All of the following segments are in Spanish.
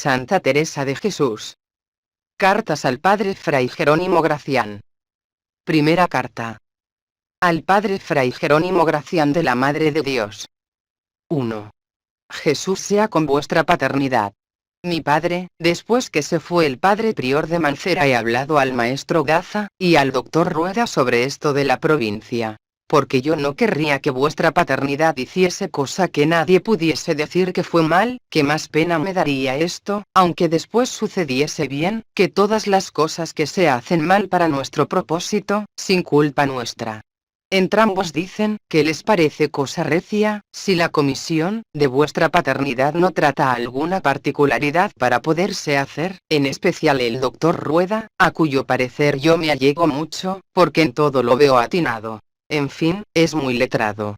Santa Teresa de Jesús. Cartas al Padre Fray Jerónimo Gracián. Primera carta. Al Padre Fray Jerónimo Gracián de la Madre de Dios. 1. Jesús sea con vuestra paternidad. Mi padre, después que se fue el padre prior de Mancera, he hablado al maestro Gaza y al doctor Rueda sobre esto de la provincia, porque yo no querría que vuestra paternidad hiciese cosa que nadie pudiese decir que fue mal, que más pena me daría esto, aunque después sucediese bien, que todas las cosas que se hacen mal para nuestro propósito, sin culpa nuestra. Entrambos dicen que les parece cosa recia, si la comisión de vuestra paternidad no trata alguna particularidad para poderse hacer, en especial el doctor Rueda, a cuyo parecer yo me allego mucho, porque en todo lo veo atinado. En fin, es muy letrado.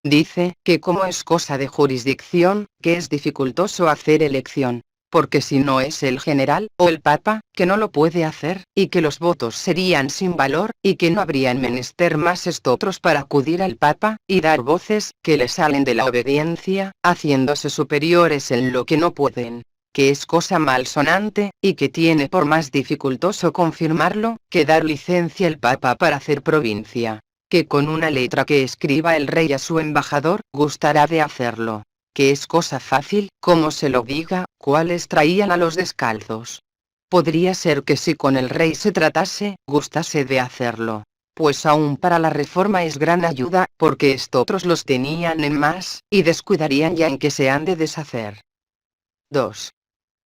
Dice que como es cosa de jurisdicción, que es dificultoso hacer elección, porque si no es el general o el papa, que no lo puede hacer, y que los votos serían sin valor, y que no habrían menester más estotros para acudir al papa, y dar voces, que le salen de la obediencia, haciéndose superiores en lo que no pueden, que es cosa malsonante, y que tiene por más dificultoso confirmarlo, que dar licencia el papa para hacer provincia, que con una letra que escriba el rey a su embajador, gustará de hacerlo, que es cosa fácil, como se lo diga, cuáles traían a los descalzos. Podría ser que si con el rey se tratase, gustase de hacerlo, pues aún para la reforma es gran ayuda, porque estotros los tenían en más, y descuidarían ya en que se han de deshacer. 2.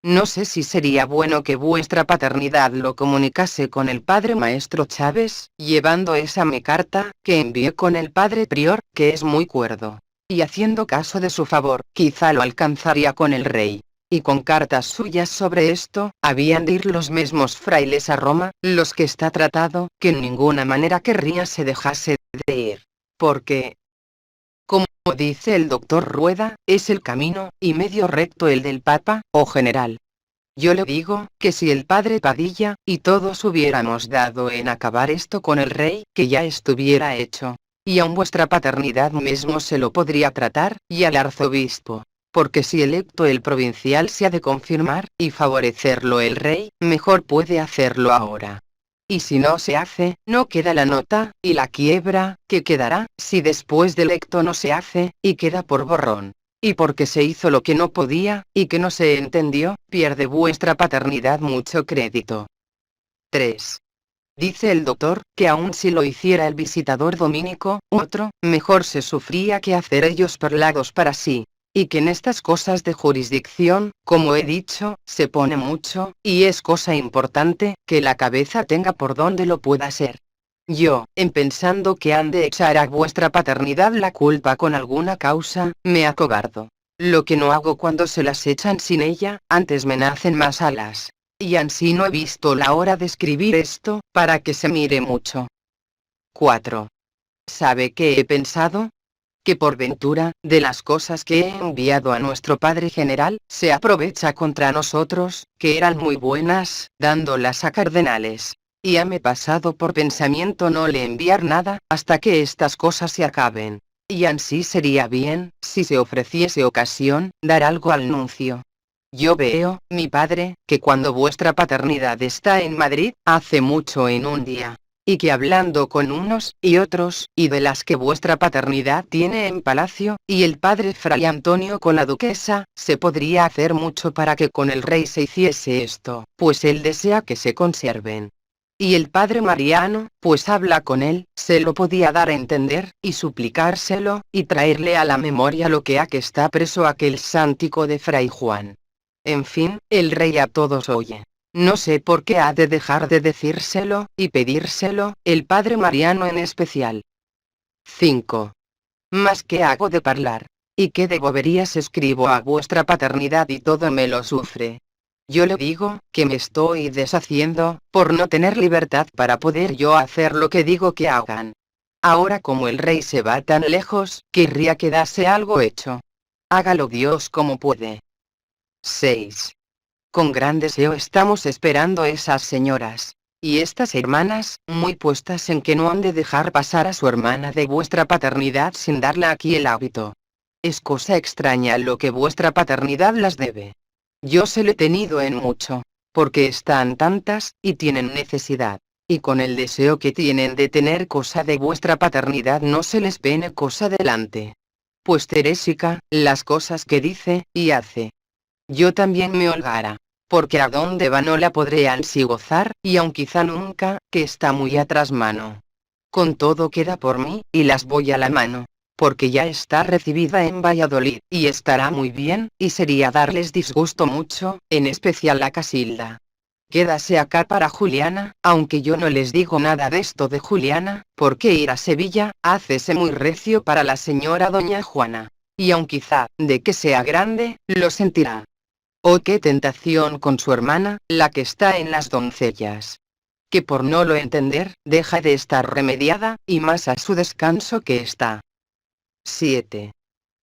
No sé si sería bueno que vuestra paternidad lo comunicase con el padre maestro Chávez, llevando esa mi carta, que envié con el padre prior, que es muy cuerdo, y haciendo caso de su favor, quizá lo alcanzaría con el rey. Y con cartas suyas sobre esto, habían de ir los mismos frailes a Roma, los que está tratado, que en ninguna manera querría se dejase de ir. Porque, como dice el doctor Rueda, es el camino y medio recto el del Papa, o general. Yo le digo, que si el padre Padilla, y todos hubiéramos dado en acabar esto con el rey, que ya estuviera hecho, y aun vuestra paternidad mismo se lo podría tratar, y al arzobispo. Porque si electo el provincial se ha de confirmar, y favorecerlo el rey, mejor puede hacerlo ahora. Y si no se hace, no queda la nota, y la quiebra, que quedará, si después del electo no se hace, y queda por borrón. Y porque se hizo lo que no podía, y que no se entendió, pierde vuestra paternidad mucho crédito. 3. Dice el doctor, que aun si lo hiciera el visitador dominico, otro, mejor se sufría que hacer ellos perlados para sí. Y que en estas cosas de jurisdicción, como he dicho, se pone mucho, y es cosa importante, que la cabeza tenga por donde lo pueda ser. Yo, en pensando que han de echar a vuestra paternidad la culpa con alguna causa, me acobardo. Lo que no hago cuando se las echan sin ella, antes me nacen más alas. Y ansí no he visto la hora de escribir esto, para que se mire mucho. 4. ¿Sabe qué he pensado? Que por ventura, de las cosas que he enviado a nuestro padre general, se aprovecha contra nosotros, que eran muy buenas, dándolas a cardenales. Y hame pasado por pensamiento no le enviar nada, hasta que estas cosas se acaben. Y ansí sería bien, si se ofreciese ocasión, dar algo al nuncio. Yo veo, mi padre, que cuando vuestra paternidad está en Madrid, hace mucho en un día. Y que hablando con unos y otros, y de las que vuestra paternidad tiene en palacio, y el padre Fray Antonio con la duquesa, se podría hacer mucho para que con el rey se hiciese esto, pues él desea que se conserven. Y el padre Mariano, pues habla con él, se lo podía dar a entender, y suplicárselo, y traerle a la memoria lo que ha que está preso aquel sántico de Fray Juan. En fin, el rey a todos oye. No sé por qué ha de dejar de decírselo, y pedírselo, el padre Mariano en especial. 5. Mas qué hago de parlar, y qué de boberías escribo a vuestra paternidad y todo me lo sufre. Yo le digo, que me estoy deshaciendo, por no tener libertad para poder yo hacer lo que digo que hagan. Ahora como el rey se va tan lejos, querría quedase algo hecho. Hágalo Dios como puede. 6. Con gran deseo estamos esperando esas señoras, y estas hermanas, muy puestas en que no han de dejar pasar a su hermana de vuestra paternidad sin darle aquí el hábito. Es cosa extraña lo que vuestra paternidad las debe. Yo se lo he tenido en mucho, porque están tantas, y tienen necesidad. Y con el deseo que tienen de tener cosa de vuestra paternidad no se les pene cosa delante. Pues Terésica, las cosas que dice, y hace. Yo también me holgara. Porque a dónde va no la podré ansi gozar, y aun quizá nunca, que está muy atrás mano. Con todo queda por mí, y las voy a la mano. Porque ya está recibida en Valladolid, y estará muy bien, y sería darles disgusto mucho, en especial a Casilda. Quédase acá para Juliana, aunque yo no les digo nada de esto de Juliana, porque ir a Sevilla, hácese muy recio para la señora doña Juana. Y aun quizá, de que sea grande, lo sentirá. Oh, qué tentación con su hermana, la que está en las doncellas. Que por no lo entender, deja de estar remediada, y más a su descanso que está. 7.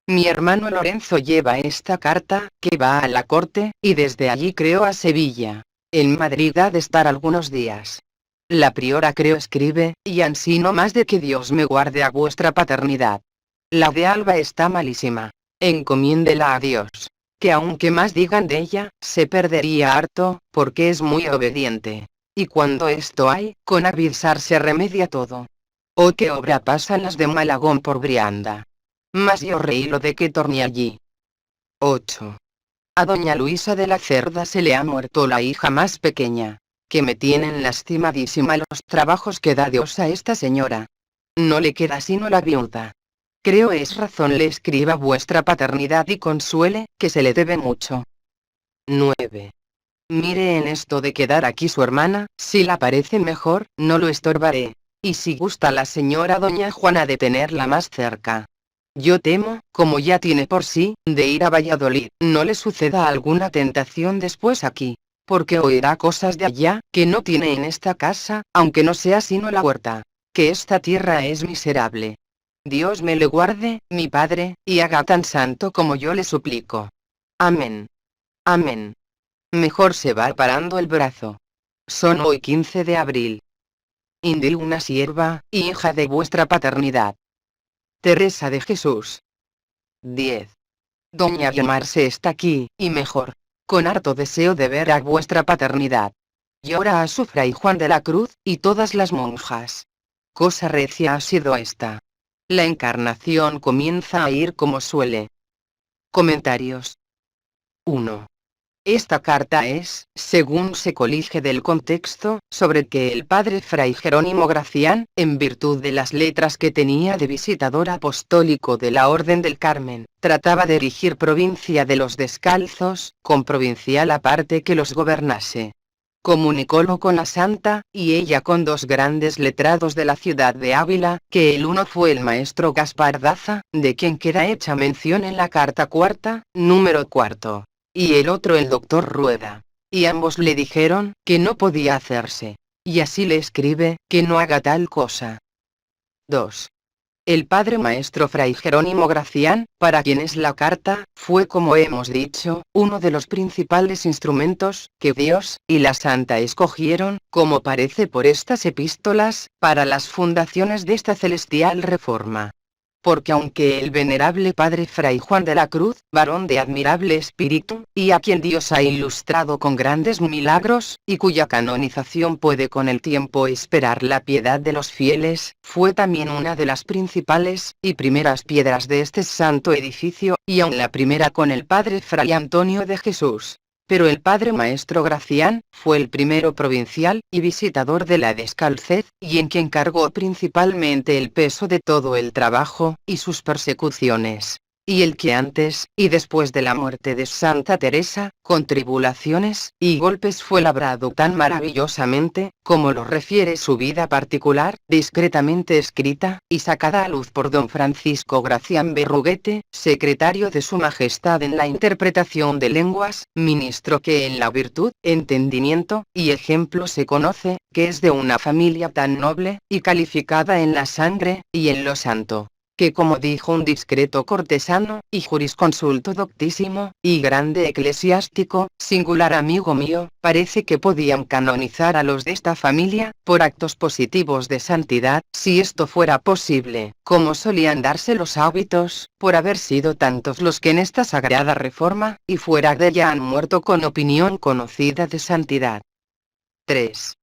Mi hermano Lorenzo lleva esta carta, que va a la corte, y desde allí creo a Sevilla. En Madrid ha de estar algunos días. La priora creo escribe, y ansí no más de que Dios me guarde a vuestra paternidad. La de Alba está malísima. Encomiéndela a Dios. Que aunque más digan de ella, se perdería harto, porque es muy obediente. Y cuando esto hay, con avisar se remedia todo. Oh, qué obra pasan las de Malagón por Brianda. Mas yo reí lo de que torne allí. 8. A doña Luisa de la Cerda se le ha muerto la hija más pequeña. Que me tienen lastimadísima los trabajos que da Dios a esta señora. No le queda sino la viuda. Creo es razón le escriba vuestra paternidad y consuele, que se le debe mucho. 9. Mire en esto de quedar aquí su hermana, si la parece mejor, no lo estorbaré. Y si gusta la señora doña Juana de tenerla más cerca. Yo temo, como ya tiene por sí, de ir a Valladolid, no le suceda alguna tentación después aquí. Porque oirá cosas de allá, que no tiene en esta casa, aunque no sea sino la huerta. Que esta tierra es miserable. Dios me le guarde, mi padre, y haga tan santo como yo le suplico. Amén. Amén. Mejor se va parando el brazo. Son hoy 15 de abril. Indigna sierva, hija de vuestra paternidad. Teresa de Jesús. 10. Doña Guimarse está aquí, y mejor. Con harto deseo de ver a vuestra paternidad. Llora a su fray Juan de la Cruz, y todas las monjas. Cosa recia ha sido esta. La encarnación comienza a ir como suele. Comentarios. 1. Esta carta es, según se colige del contexto, sobre que el padre fray Jerónimo Gracián, en virtud de las letras que tenía de visitador apostólico de la Orden del Carmen, trataba de erigir provincia de los descalzos, con provincial aparte que los gobernase. Comunicólo con la santa, y ella con dos grandes letrados de la ciudad de Ávila, que el uno fue el maestro Gaspar Daza, de quien queda hecha mención en la carta cuarta, número 4. Y el otro el doctor Rueda. Y ambos le dijeron, que no podía hacerse. Y así le escribe, que no haga tal cosa. 2. El padre maestro fray Jerónimo Gracián, para quien es la carta, fue como hemos dicho, uno de los principales instrumentos, que Dios, y la Santa escogieron, como parece por estas epístolas, para las fundaciones de esta celestial reforma. Porque aunque el venerable padre fray Juan de la Cruz, varón de admirable espíritu, y a quien Dios ha ilustrado con grandes milagros, y cuya canonización puede con el tiempo esperar la piedad de los fieles, fue también una de las principales, y primeras piedras de este santo edificio, y aun la primera con el padre fray Antonio de Jesús. Pero el padre maestro Gracián, fue el primero provincial, y visitador de la descalcez, y en quien cargó principalmente el peso de todo el trabajo, y sus persecuciones. Y el que antes, y después de la muerte de Santa Teresa, con tribulaciones, y golpes fue labrado tan maravillosamente, como lo refiere su vida particular, discretamente escrita, y sacada a luz por don Francisco Gracián Berruguete, secretario de su Majestad en la interpretación de lenguas, ministro que en la virtud, entendimiento, y ejemplo se conoce, que es de una familia tan noble, y calificada en la sangre, y en lo santo. que como dijo un discreto cortesano, y jurisconsulto doctísimo, y grande eclesiástico, singular amigo mío, parece que podían canonizar a los de esta familia, por actos positivos de santidad, si esto fuera posible, como solían darse los hábitos, por haber sido tantos los que en esta sagrada reforma, y fuera de ella han muerto con opinión conocida de santidad. 3.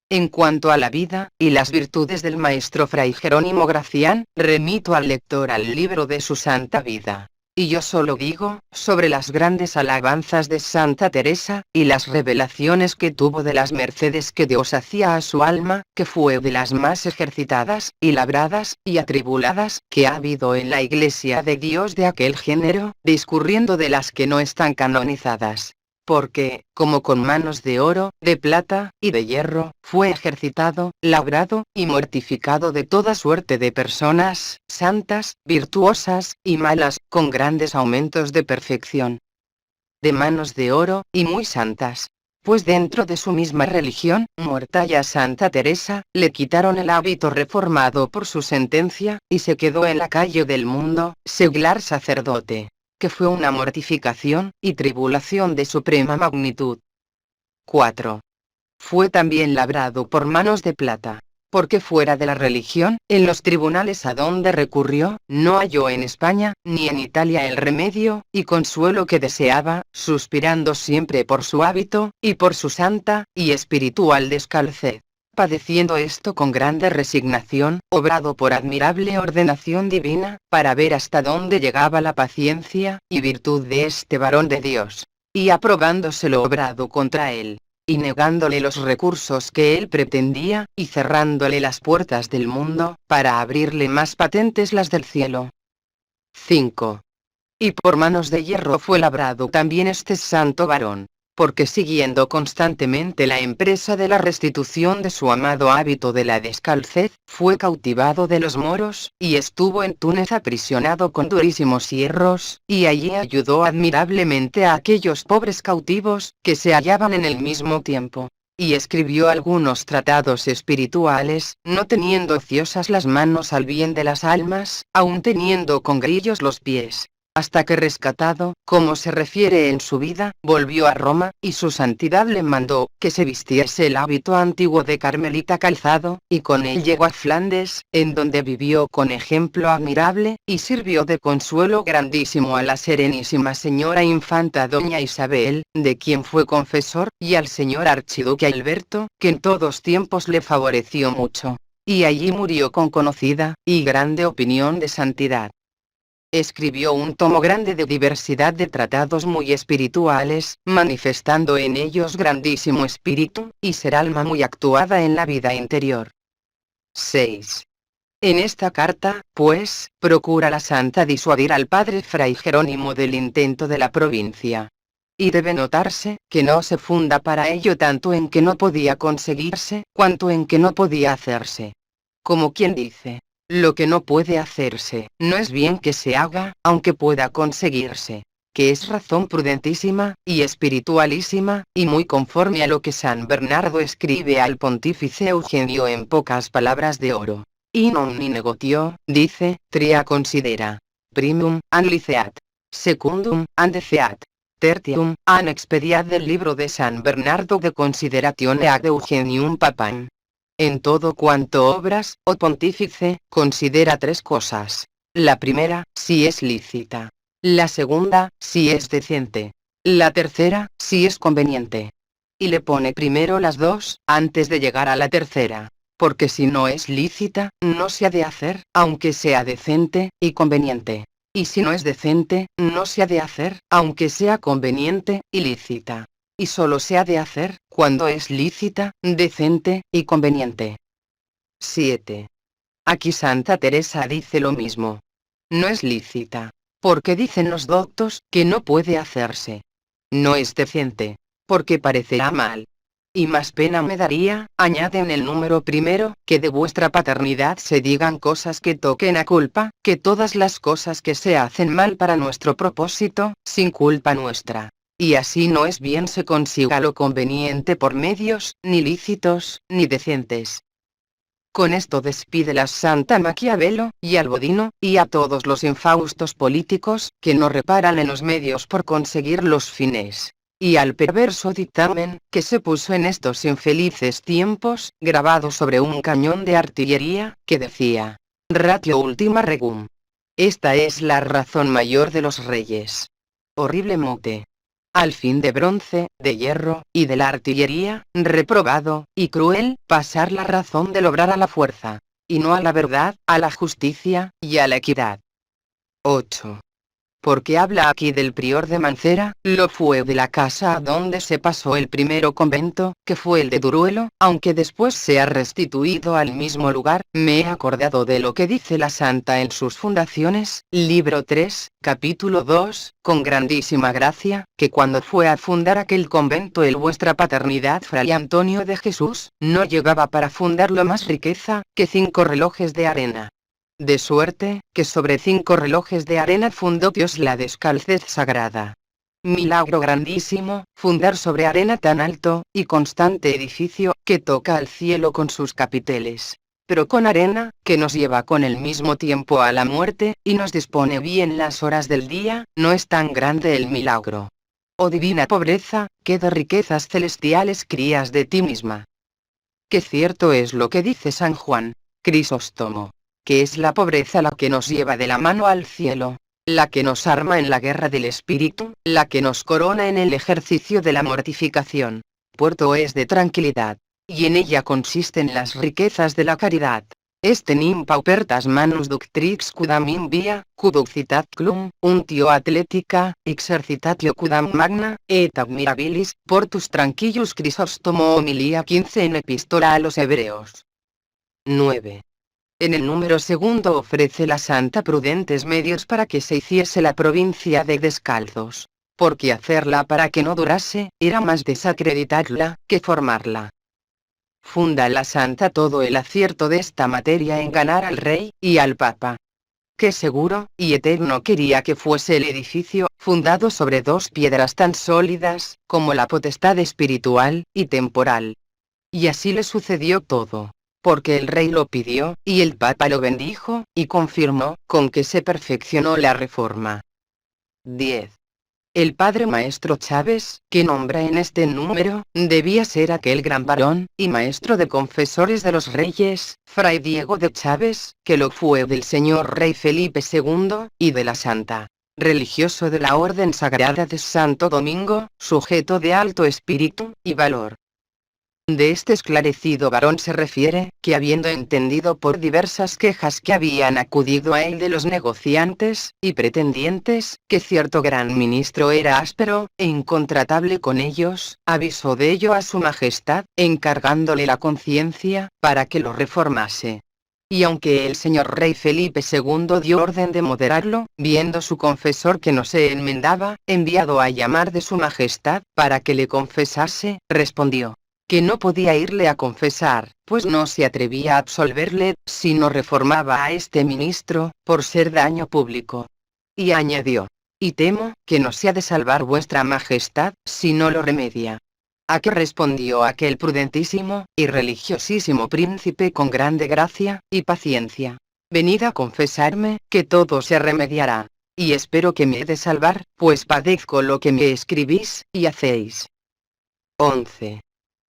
En cuanto a la vida, y las virtudes del maestro Fray Jerónimo Gracián, remito al lector al libro de su santa vida. Y yo solo digo, sobre las grandes alabanzas de Santa Teresa, y las revelaciones que tuvo de las mercedes que Dios hacía a su alma, que fue de las más ejercitadas, y labradas, y atribuladas, que ha habido en la Iglesia de Dios de aquel género, discurriendo de las que no están canonizadas. Porque, como con manos de oro, de plata, y de hierro, fue ejercitado, labrado, y mortificado de toda suerte de personas, santas, virtuosas, y malas, con grandes aumentos de perfección. De manos de oro, y muy santas. Pues dentro de su misma religión, muerta ya Santa Teresa, le quitaron el hábito reformado por su sentencia, y se quedó en la calle del mundo, seglar sacerdote, que fue una mortificación y tribulación de suprema magnitud. 4. Fue también labrado por manos de plata, porque fuera de la religión, en los tribunales a donde recurrió, no halló en España, ni en Italia el remedio, y consuelo que deseaba, suspirando siempre por su hábito, y por su santa, y espiritual descalcez. Padeciendo esto con grande resignación, obrado por admirable ordenación divina, para ver hasta dónde llegaba la paciencia, y virtud de este varón de Dios. Y aprobándoselo obrado contra él, y negándole los recursos que él pretendía, y cerrándole las puertas del mundo, para abrirle más patentes las del cielo. 5. Y por manos de hierro fue labrado también este santo varón, porque siguiendo constantemente la empresa de la restitución de su amado hábito de la descalcez, fue cautivado de los moros, y estuvo en Túnez aprisionado con durísimos hierros, y allí ayudó admirablemente a aquellos pobres cautivos, que se hallaban en el mismo tiempo. Y escribió algunos tratados espirituales, no teniendo ociosas las manos al bien de las almas, aun teniendo con grillos los pies. Hasta que rescatado, como se refiere en su vida, volvió a Roma, y su santidad le mandó, que se vistiese el hábito antiguo de carmelita calzado, y con él llegó a Flandes, en donde vivió con ejemplo admirable, y sirvió de consuelo grandísimo a la serenísima señora infanta doña Isabel, de quien fue confesor, y al señor archiduque Alberto, que en todos tiempos le favoreció mucho. Y allí murió con conocida, y grande opinión de santidad. Escribió un tomo grande de diversidad de tratados muy espirituales, manifestando en ellos grandísimo espíritu, y ser alma muy actuada en la vida interior. 6. En esta carta, pues, procura la santa disuadir al padre Fray Jerónimo del intento de la provincia. Y debe notarse, que no se funda para ello tanto en que no podía conseguirse, cuanto en que no podía hacerse. Como quien dice, lo que no puede hacerse, no es bien que se haga, aunque pueda conseguirse. Que es razón prudentísima, y espiritualísima, y muy conforme a lo que San Bernardo escribe al pontífice Eugenio en pocas palabras de oro. In omni negotio, dice, tria considera. Primum, an liceat. Secundum, an deceat. Tertium, an expediat del libro de San Bernardo de Consideratione ad Eugenium Papam. En todo cuanto obras, oh pontífice, considera tres cosas. La primera, si es lícita. La segunda, si es decente. La tercera, si es conveniente. Y le pone primero las dos, antes de llegar a la tercera. Porque si no es lícita, no se ha de hacer, aunque sea decente, y conveniente. Y si no es decente, no se ha de hacer, aunque sea conveniente, y lícita. Y solo se ha de hacer, cuando es lícita, decente, y conveniente. 7. Aquí Santa Teresa dice lo mismo. No es lícita, porque dicen los doctos, que no puede hacerse. No es decente, porque parecerá mal. Y más pena me daría, añade en el número primero, que de vuestra paternidad se digan cosas que toquen a culpa, que todas las cosas que se hacen mal para nuestro propósito, sin culpa nuestra. Y así no es bien se consiga lo conveniente por medios, ni lícitos, ni decentes. Con esto despide la Santa Maquiavelo, y al Bodino, y a todos los infaustos políticos, que no reparan en los medios por conseguir los fines. Y al perverso dictamen, que se puso en estos infelices tiempos, grabado sobre un cañón de artillería, que decía: Ratio ultima regum. Esta es la razón mayor de los reyes. Horrible mote. Al fin de bronce, de hierro, y de la artillería, reprobado, y cruel, pasar la razón del obrar a la fuerza, y no a la verdad, a la justicia, y a la equidad. 8. Porque habla aquí del prior de Mancera, lo fue de la casa a donde se pasó el primero convento, que fue el de Duruelo, aunque después sea restituido al mismo lugar. Me he acordado de lo que dice la Santa en sus Fundaciones, libro 3, capítulo 2, con grandísima gracia, que cuando fue a fundar aquel convento el vuestra paternidad Fray Antonio de Jesús, no llevaba para fundarlo más riqueza, que 5 relojes de arena. De suerte, que sobre 5 relojes de arena fundó Dios la descalcez sagrada. Milagro grandísimo, fundar sobre arena tan alto, y constante edificio, que toca al cielo con sus capiteles. Pero con arena, que nos lleva con el mismo tiempo a la muerte, y nos dispone bien las horas del día, no es tan grande el milagro. Oh divina pobreza, que de riquezas celestiales crías de ti misma. Qué cierto es lo que dice San Juan Crisóstomo, que es la pobreza la que nos lleva de la mano al cielo, la que nos arma en la guerra del espíritu, la que nos corona en el ejercicio de la mortificación. Puerto es de tranquilidad, y en ella consisten las riquezas de la caridad. Nim paupertas manus ductrix quudam in via, cuducitat clum, untio atletica, exercitatio quudam magna, et admirabilis, portus tranquillus Crisóstomo homilia 15 en Epístola a los Hebreos. 9. En el número segundo ofrece la Santa prudentes medios para que se hiciese la provincia de Descalzos, porque hacerla para que no durase, era más desacreditarla, que formarla. Funda la Santa todo el acierto de esta materia en ganar al Rey, y al Papa. Qué seguro, y eterno quería que fuese el edificio, fundado sobre 2 piedras tan sólidas, como la potestad espiritual, y temporal. Y así le sucedió todo. Porque el rey lo pidió, y el papa lo bendijo, y confirmó, con que se perfeccionó la reforma. 10. El padre maestro Chávez, que nombra en este número, debía ser aquel gran varón, y maestro de confesores de los reyes, fray Diego de Chávez, que lo fue del señor rey Felipe II, y de la Santa, religioso de la Orden Sagrada de Santo Domingo, sujeto de alto espíritu, y valor. De este esclarecido varón se refiere, que habiendo entendido por diversas quejas que habían acudido a él de los negociantes, y pretendientes, que cierto gran ministro era áspero, e incontratable con ellos, avisó de ello a su majestad, encargándole la conciencia, para que lo reformase. Y aunque el señor rey Felipe II dio orden de moderarlo, viendo su confesor que no se enmendaba, enviado a llamar de su majestad, para que le confesase, respondió que no podía irle a confesar, pues no se atrevía a absolverle, si no reformaba a este ministro, por ser daño público. Y añadió: y temo, que no se ha de salvar vuestra majestad, si no lo remedia. A que respondió aquel prudentísimo, y religiosísimo príncipe con grande gracia, y paciencia: venid a confesarme, que todo se remediará. Y espero que me he de salvar, pues padezco lo que me escribís, y hacéis. 11.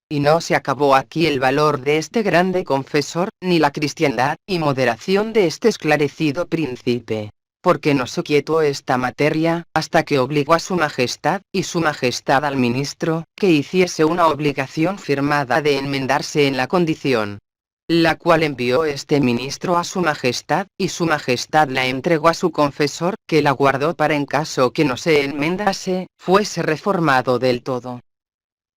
Y no se acabó aquí el valor de este grande confesor, ni la cristiandad y moderación de este esclarecido príncipe. Porque no se quietó esta materia, hasta que obligó a su majestad, y su majestad al ministro, que hiciese una obligación firmada de enmendarse en la condición. La cual envió este ministro a su majestad, y su majestad la entregó a su confesor, que la guardó para en caso que no se enmendase, fuese reformado del todo.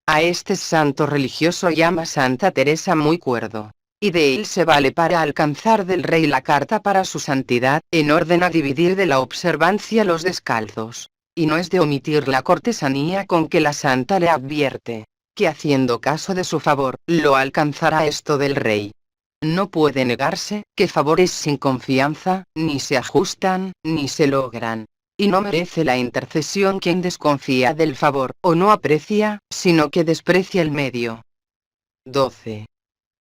A este santo religioso llama Santa Teresa muy cuerdo, y de él se vale para alcanzar del rey la carta para su santidad, en orden a dividir de la observancia los descalzos. Y no es de omitir la cortesanía con que la santa le advierte, que haciendo caso de su favor, lo alcanzará esto del rey. No puede negarse, que favores sin confianza, ni se ajustan, ni se logran. Y no merece la intercesión quien desconfía del favor, o no aprecia, sino que desprecia el medio. 12.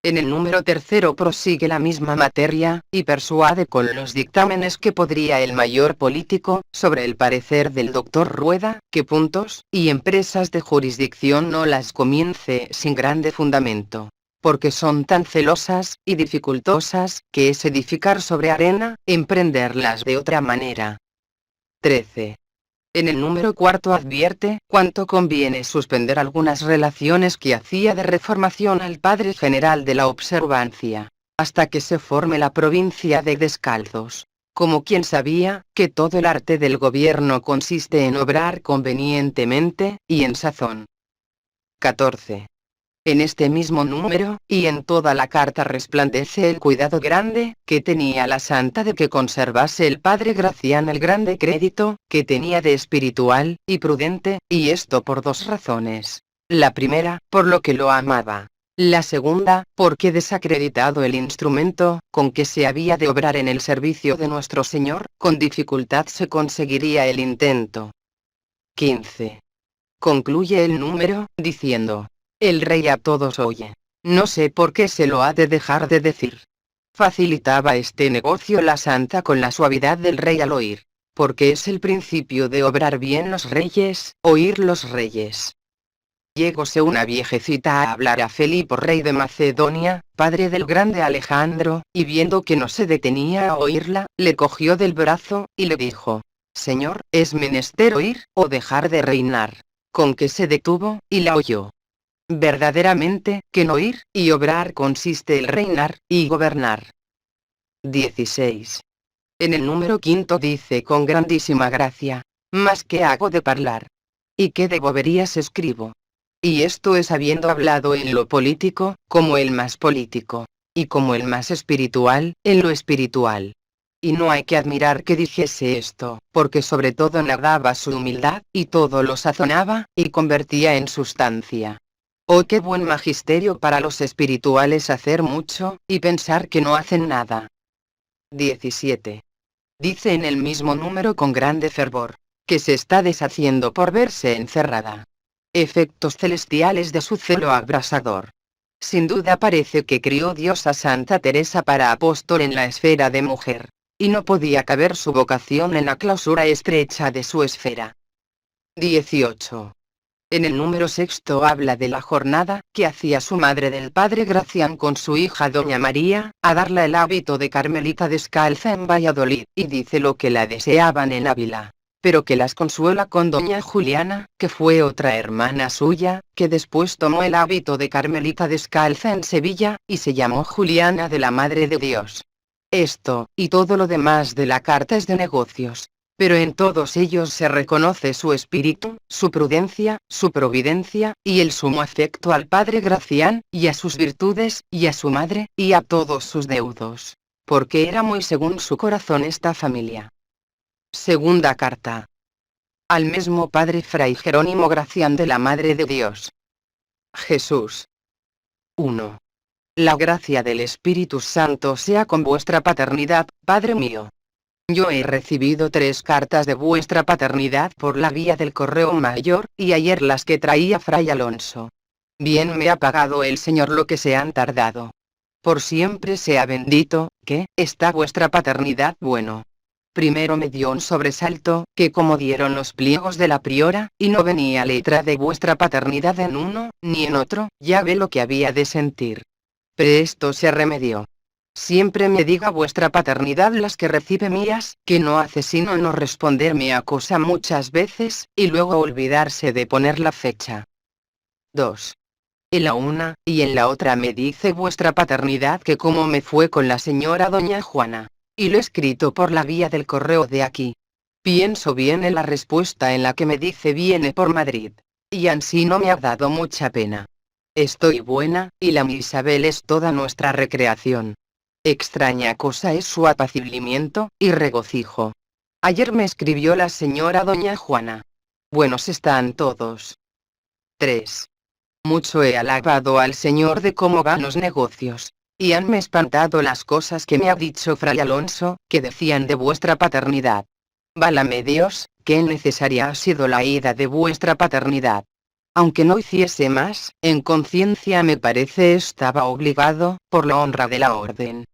En el número tercero prosigue la misma materia, y persuade con los dictámenes que podría el mayor político, sobre el parecer del doctor Rueda, que puntos y empresas de jurisdicción no las comience sin grande fundamento, porque son tan celosas y dificultosas, que es edificar sobre arena, emprenderlas de otra manera. 13. En el número cuarto advierte cuánto conviene suspender algunas relaciones que hacía de reformación al padre general de la observancia, hasta que se forme la provincia de descalzos, como quien sabía que todo el arte del gobierno consiste en obrar convenientemente y en sazón. 14. En este mismo número, y en toda la carta resplandece el cuidado grande, que tenía la santa de que conservase el padre Gracián el grande crédito, que tenía de espiritual, y prudente, y esto por dos razones. La primera, por lo que lo amaba. La segunda, porque desacreditado el instrumento, con que se había de obrar en el servicio de nuestro Señor, con dificultad se conseguiría el intento. 15. Concluye el número, diciendo: el rey a todos oye. No sé por qué se lo ha de dejar de decir. Facilitaba este negocio la santa con la suavidad del rey al oír, porque es el principio de obrar bien los reyes, oír los reyes. Llegóse una viejecita a hablar a Felipo rey de Macedonia, padre del grande Alejandro, y viendo que no se detenía a oírla, le cogió del brazo, y le dijo: Señor, es menester oír, o dejar de reinar. Con que se detuvo, y la oyó. Verdaderamente, que en oír y obrar consiste el reinar y gobernar. 16. En el número quinto dice con grandísima gracia: mas qué hago de parlar, y qué de boberías escribo. Y esto es habiendo hablado en lo político, como el más político, y como el más espiritual, en lo espiritual. Y no hay que admirar que dijese esto, porque sobre todo nadaba su humildad, y todo lo sazonaba, y convertía en sustancia. Oh, qué buen magisterio para los espirituales hacer mucho, y pensar que no hacen nada. 17. Dice en el mismo número con grande fervor, que se está deshaciendo por verse encerrada. Efectos celestiales de su celo abrasador. Sin duda parece que crió Dios a Santa Teresa para apóstol en la esfera de mujer, y no podía caber su vocación en la clausura estrecha de su esfera. 18. En el número sexto habla de la jornada que hacía su madre del padre Gracián con su hija doña María, a darle el hábito de carmelita descalza en Valladolid, y dice lo que la deseaban en Ávila, pero que las consuela con doña Juliana, que fue otra hermana suya, que después tomó el hábito de carmelita descalza en Sevilla, y se llamó Juliana de la Madre de Dios. Esto, y todo lo demás de la carta es de negocios. Pero en todos ellos se reconoce su espíritu, su prudencia, su providencia, y el sumo afecto al padre Gracián, y a sus virtudes, y a su madre, y a todos sus deudos. Porque era muy según su corazón esta familia. Segunda carta. Al mismo padre Fray Jerónimo Gracián de la Madre de Dios. Jesús. 1. La gracia del Espíritu Santo sea con vuestra paternidad, Padre mío. Yo he recibido 3 cartas de vuestra paternidad por la vía del correo mayor, y ayer las que traía Fray Alonso. Bien me ha pagado el Señor lo que se han tardado. Por siempre sea bendito, que está vuestra paternidad bueno. Primero me dio un sobresalto, que como dieron los pliegos de la priora, y no venía letra de vuestra paternidad en uno, ni en otro, ya ve lo que había de sentir. Presto se remedió. Siempre me diga vuestra paternidad las que recibe mías, que no hace sino no responderme a cosa muchas veces, y luego olvidarse de poner la fecha. 2. En la una, y en la otra me dice vuestra paternidad que como me fue con la señora doña Juana, y lo he escrito por la vía del correo de aquí. Pienso bien en la respuesta en la que me dice viene por Madrid, y ansí no me ha dado mucha pena. Estoy buena, y la mi Isabel es toda nuestra recreación. Extraña cosa es su apaciguamiento y regocijo. Ayer me escribió la señora doña Juana. Buenos están todos. 3. Mucho he alabado al Señor de cómo van los negocios, y hanme espantado las cosas que me ha dicho Fray Alonso, que decían de vuestra paternidad. Válame Dios, qué necesaria ha sido la ida de vuestra paternidad. Aunque no hiciese más, en conciencia me parece estaba obligado, por la honra de la orden.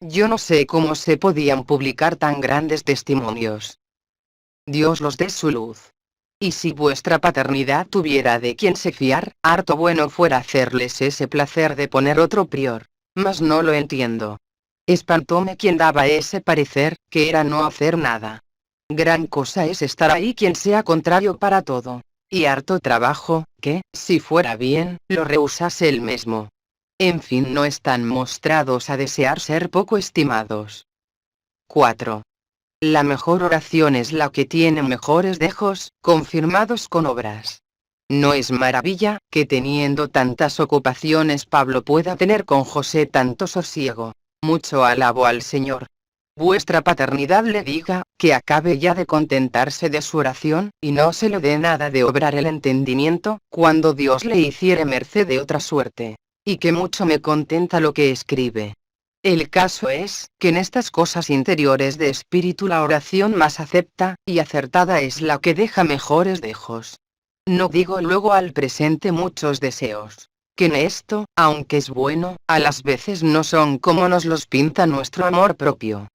Yo no sé cómo se podían publicar tan grandes testimonios. Dios los dé su luz. Y si vuestra paternidad tuviera de quien se fiar, harto bueno fuera hacerles ese placer de poner otro prior. Mas no lo entiendo. Espantóme quien daba ese parecer, que era no hacer nada. Gran cosa es estar ahí quien sea contrario para todo. Y harto trabajo, que, si fuera bien, lo rehusase él mismo. En fin, no están mostrados a desear ser poco estimados. 4. La mejor oración es la que tiene mejores dejos, confirmados con obras. No es maravilla, que teniendo tantas ocupaciones Pablo pueda tener con José tanto sosiego. Mucho alabo al Señor. Vuestra paternidad le diga, que acabe ya de contentarse de su oración, y no se le dé nada de obrar el entendimiento, cuando Dios le hiciere merced de otra suerte. Y que mucho me contenta lo que escribe. El caso es, que en estas cosas interiores de espíritu la oración más acepta, y acertada es la que deja mejores dejos. No digo luego al presente muchos deseos, que en esto, aunque es bueno, a las veces no son como nos los pinta nuestro amor propio.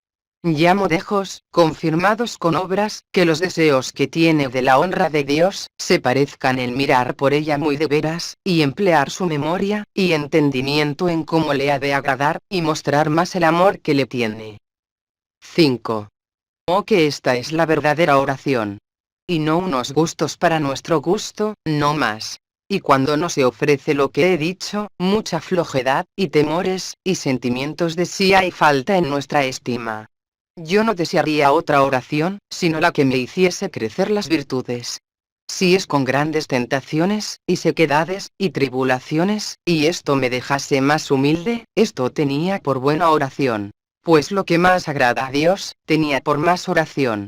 Llamo dejos, confirmados con obras, que los deseos que tiene de la honra de Dios, se parezcan en mirar por ella muy de veras, y emplear su memoria, y entendimiento en cómo le ha de agradar, y mostrar más el amor que le tiene. 5. Oh, que esta es la verdadera oración. Y no unos gustos para nuestro gusto, no más. Y cuando no se ofrece lo que he dicho, mucha flojedad, y temores, y sentimientos de sí hay falta en nuestra estima. Yo no desearía otra oración, sino la que me hiciese crecer las virtudes. Si es con grandes tentaciones, y sequedades, y tribulaciones, y esto me dejase más humilde, esto tenía por buena oración. Pues lo que más agrada a Dios, tenía por más oración.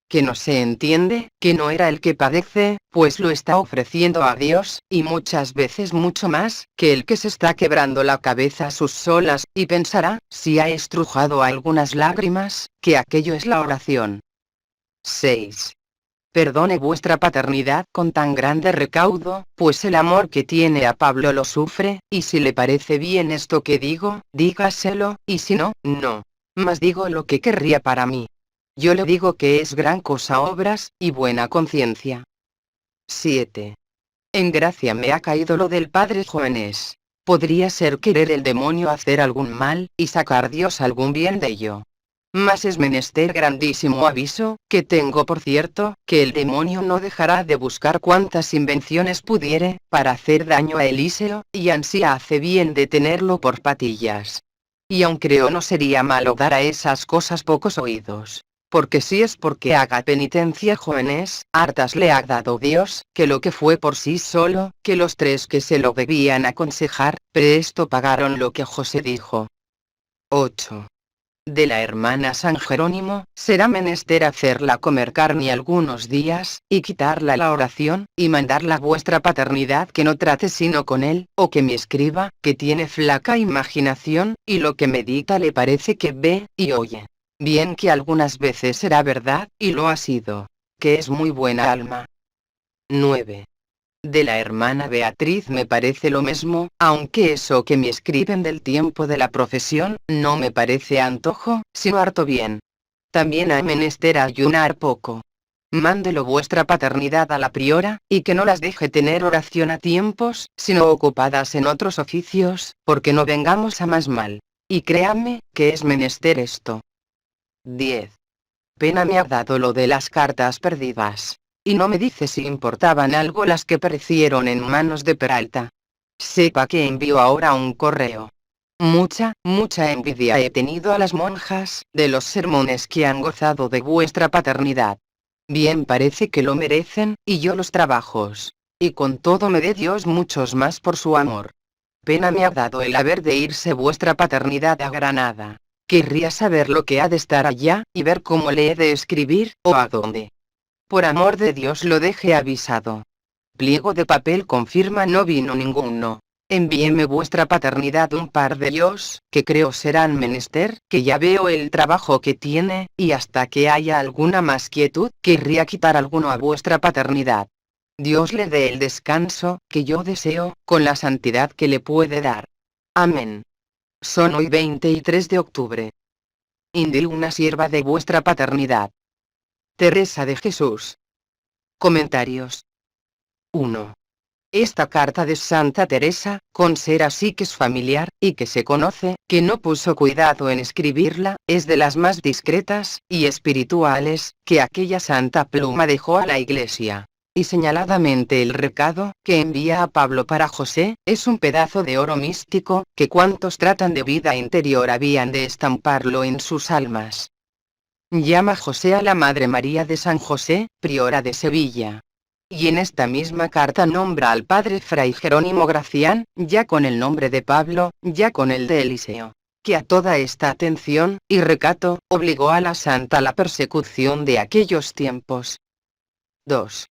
Que no se entiende, que no era el que padece, pues lo está ofreciendo a Dios, y muchas veces mucho más, que el que se está quebrando la cabeza a sus solas, y pensará, si ha estrujado algunas lágrimas, que aquello es la oración. 6. Perdone vuestra paternidad con tan grande recaudo, pues el amor que tiene a Pablo lo sufre, y si le parece bien esto que digo, dígaselo, y si no, no. Mas digo lo que querría para mí. Yo le digo que es gran cosa obras, y buena conciencia. 7. En gracia me ha caído lo del padre Jóvenes. Podría ser querer el demonio hacer algún mal, y sacar Dios algún bien de ello. Mas es menester grandísimo aviso, que tengo por cierto, que el demonio no dejará de buscar cuantas invenciones pudiere, para hacer daño a Eliseo, y ansí hace bien de tenerlo por patillas. Y aun creo no sería malo dar a esas cosas pocos oídos. Porque si es porque haga penitencia Jóvenes, hartas le ha dado Dios, que lo que fue por sí solo, que los tres que se lo debían aconsejar, presto pagaron lo que José dijo. 8. De la hermana San Jerónimo, será menester hacerla comer carne algunos días, y quitarla la oración, y mandarla vuestra paternidad que no trate sino con él, o que me escriba, que tiene flaca imaginación, y lo que medita le parece que ve, y oye. Bien que algunas veces será verdad, y lo ha sido. Que es muy buena alma. 9. De la hermana Beatriz me parece lo mismo, aunque eso que me escriben del tiempo de la profesión, no me parece antojo, sino harto bien. También hay menester ayunar poco. Mándelo vuestra paternidad a la priora, y que no las deje tener oración a tiempos, sino ocupadas en otros oficios, porque no vengamos a más mal. Y créame, que es menester esto. 10. Pena me ha dado lo de las cartas perdidas. Y no me dice si importaban algo las que perecieron en manos de Peralta. Sepa que envío ahora un correo. Mucha envidia he tenido a las monjas, de los sermones que han gozado de vuestra paternidad. Bien parece que lo merecen, y yo los trabajos. Y con todo me dé Dios muchos más por su amor. Pena me ha dado el haber de irse vuestra paternidad a Granada. Querría saber lo que ha de estar allá, y ver cómo le he de escribir, o a dónde. Por amor de Dios lo deje avisado. Pliego de papel con firma no vino ninguno. Envíeme vuestra paternidad un par de ellos, que creo serán menester, que ya veo el trabajo que tiene, y hasta que haya alguna más quietud, querría quitar alguno a vuestra paternidad. Dios le dé el descanso que yo deseo, con la santidad que le puede dar. Amén. Son hoy 23 de octubre. Indil, una sierva de vuestra paternidad. Teresa de Jesús. Comentarios. 1. Esta carta de Santa Teresa, con ser así que es familiar, y que se conoce, que no puso cuidado en escribirla, es de las más discretas, y espirituales, que aquella santa pluma dejó a la Iglesia. Y señaladamente el recado, que envía a Pablo para José, es un pedazo de oro místico, que cuantos tratan de vida interior habían de estamparlo en sus almas. Llama José a la Madre María de San José, priora de Sevilla. Y en esta misma carta nombra al padre Fray Jerónimo Gracián, ya con el nombre de Pablo, ya con el de Eliseo, que a toda esta atención y recato obligó a la santa la persecución de aquellos tiempos. 2.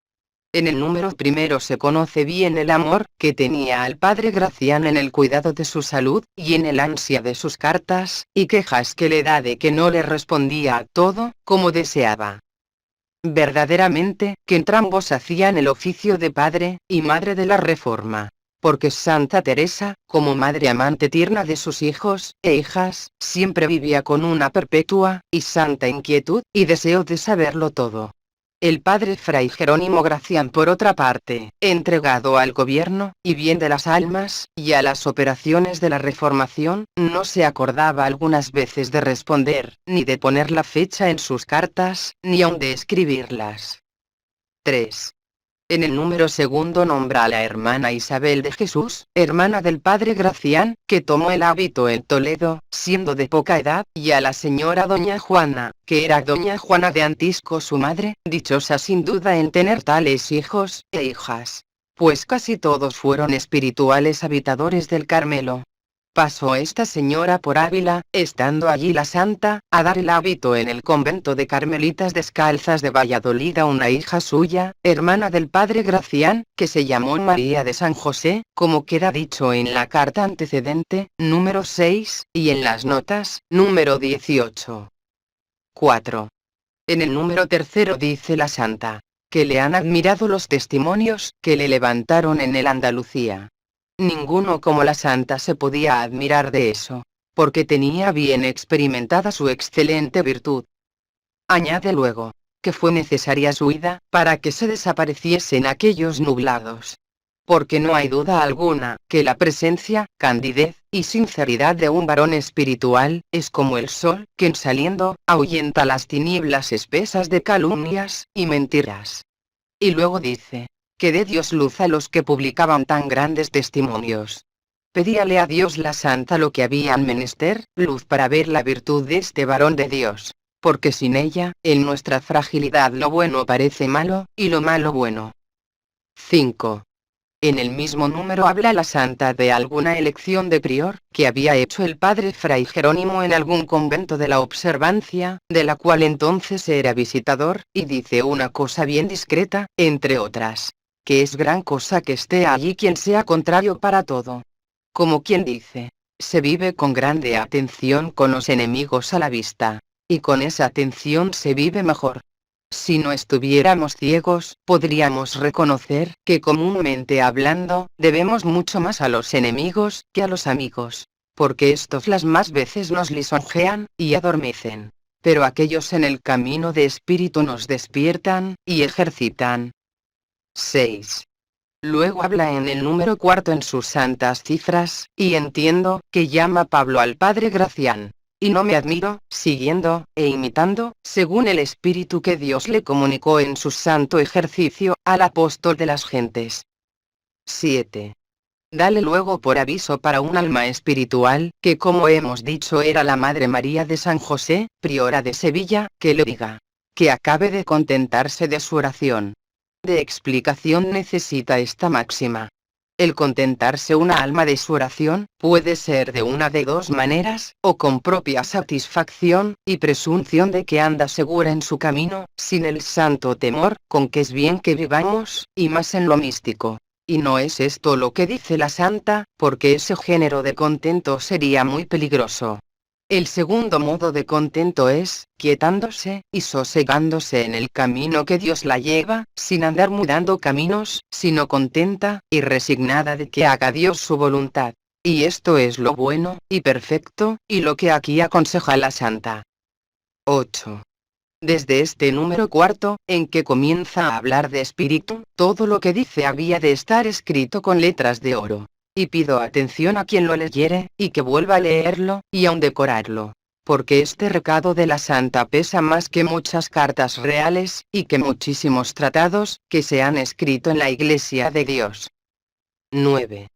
En el número primero se conoce bien el amor que tenía al padre Gracián en el cuidado de su salud, y en el ansia de sus cartas y quejas que le da de que no le respondía a todo como deseaba. Verdaderamente, que entrambos hacían el oficio de padre y madre de la Reforma, porque Santa Teresa, como madre amante tierna de sus hijos e hijas, siempre vivía con una perpetua y santa inquietud y deseo de saberlo todo. El padre Fray Jerónimo Gracián, por otra parte, entregado al gobierno y bien de las almas y a las operaciones de la Reformación, no se acordaba algunas veces de responder, ni de poner la fecha en sus cartas, ni aun de escribirlas. 3. En el número segundo nombra a la hermana Isabel de Jesús, hermana del padre Gracián, que tomó el hábito en Toledo, siendo de poca edad, y a la señora doña Juana, que era doña Juana de Antisco su madre, dichosa sin duda en tener tales hijos e hijas, pues casi todos fueron espirituales habitadores del Carmelo. Pasó esta señora por Ávila, estando allí la santa, a dar el hábito en el convento de Carmelitas Descalzas de Valladolid a una hija suya, hermana del padre Gracián, que se llamó María de San José, como queda dicho en la carta antecedente, número 6, y en las notas, número 18. 4. En el número tercero dice la santa, que le han admirado los testimonios que le levantaron en el Andalucía. Ninguno como la santa se podía admirar de eso, porque tenía bien experimentada su excelente virtud. Añade luego, que fue necesaria su huida, para que se desapareciesen aquellos nublados. Porque no hay duda alguna, que la presencia, candidez y sinceridad de un varón espiritual, es como el sol, que en saliendo, ahuyenta las tinieblas espesas de calumnias y mentiras. Y luego dice, que dé Dios luz a los que publicaban tan grandes testimonios. Pedíale a Dios la santa lo que habían menester, luz para ver la virtud de este varón de Dios, porque sin ella, en nuestra fragilidad lo bueno parece malo, y lo malo bueno. 5. En el mismo número habla la santa de alguna elección de prior, que había hecho el padre Fray Jerónimo en algún convento de la Observancia, de la cual entonces era visitador, y dice una cosa bien discreta, entre otras, que es gran cosa que esté allí quien sea contrario para todo. Como quien dice, se vive con grande atención con los enemigos a la vista, y con esa atención se vive mejor. Si no estuviéramos ciegos, podríamos reconocer que comúnmente hablando, debemos mucho más a los enemigos que a los amigos, porque estos las más veces nos lisonjean y adormecen, pero aquellos en el camino de espíritu nos despiertan y ejercitan. 6. Luego habla en el número cuarto en sus santas cifras, y entiendo que llama Pablo al padre Gracián. Y no me admiro, siguiendo e imitando, según el espíritu que Dios le comunicó en su santo ejercicio, al apóstol de las gentes. 7. Dale luego por aviso para un alma espiritual, que como hemos dicho era la Madre María de San José, priora de Sevilla, que le diga, que acabe de contentarse de su oración. De explicación necesita esta máxima. El contentarse una alma de su oración, puede ser de una de dos maneras, o con propia satisfacción, y presunción de que anda segura en su camino, sin el santo temor, con que es bien que vivamos, y más en lo místico. Y no es esto lo que dice la santa, porque ese género de contento sería muy peligroso. El segundo modo de contento es, quietándose y sosegándose en el camino que Dios la lleva, sin andar mudando caminos, sino contenta y resignada de que haga Dios su voluntad. Y esto es lo bueno, y perfecto, y lo que aquí aconseja la Santa. 8. Desde este número cuarto, en que comienza a hablar de espíritu, todo lo que dice había de estar escrito con letras de oro. Y pido atención a quien lo leyere, y que vuelva a leerlo, y aun decorarlo. Porque este recado de la Santa pesa más que muchas cartas reales, y que muchísimos tratados, que se han escrito en la Iglesia de Dios. 9.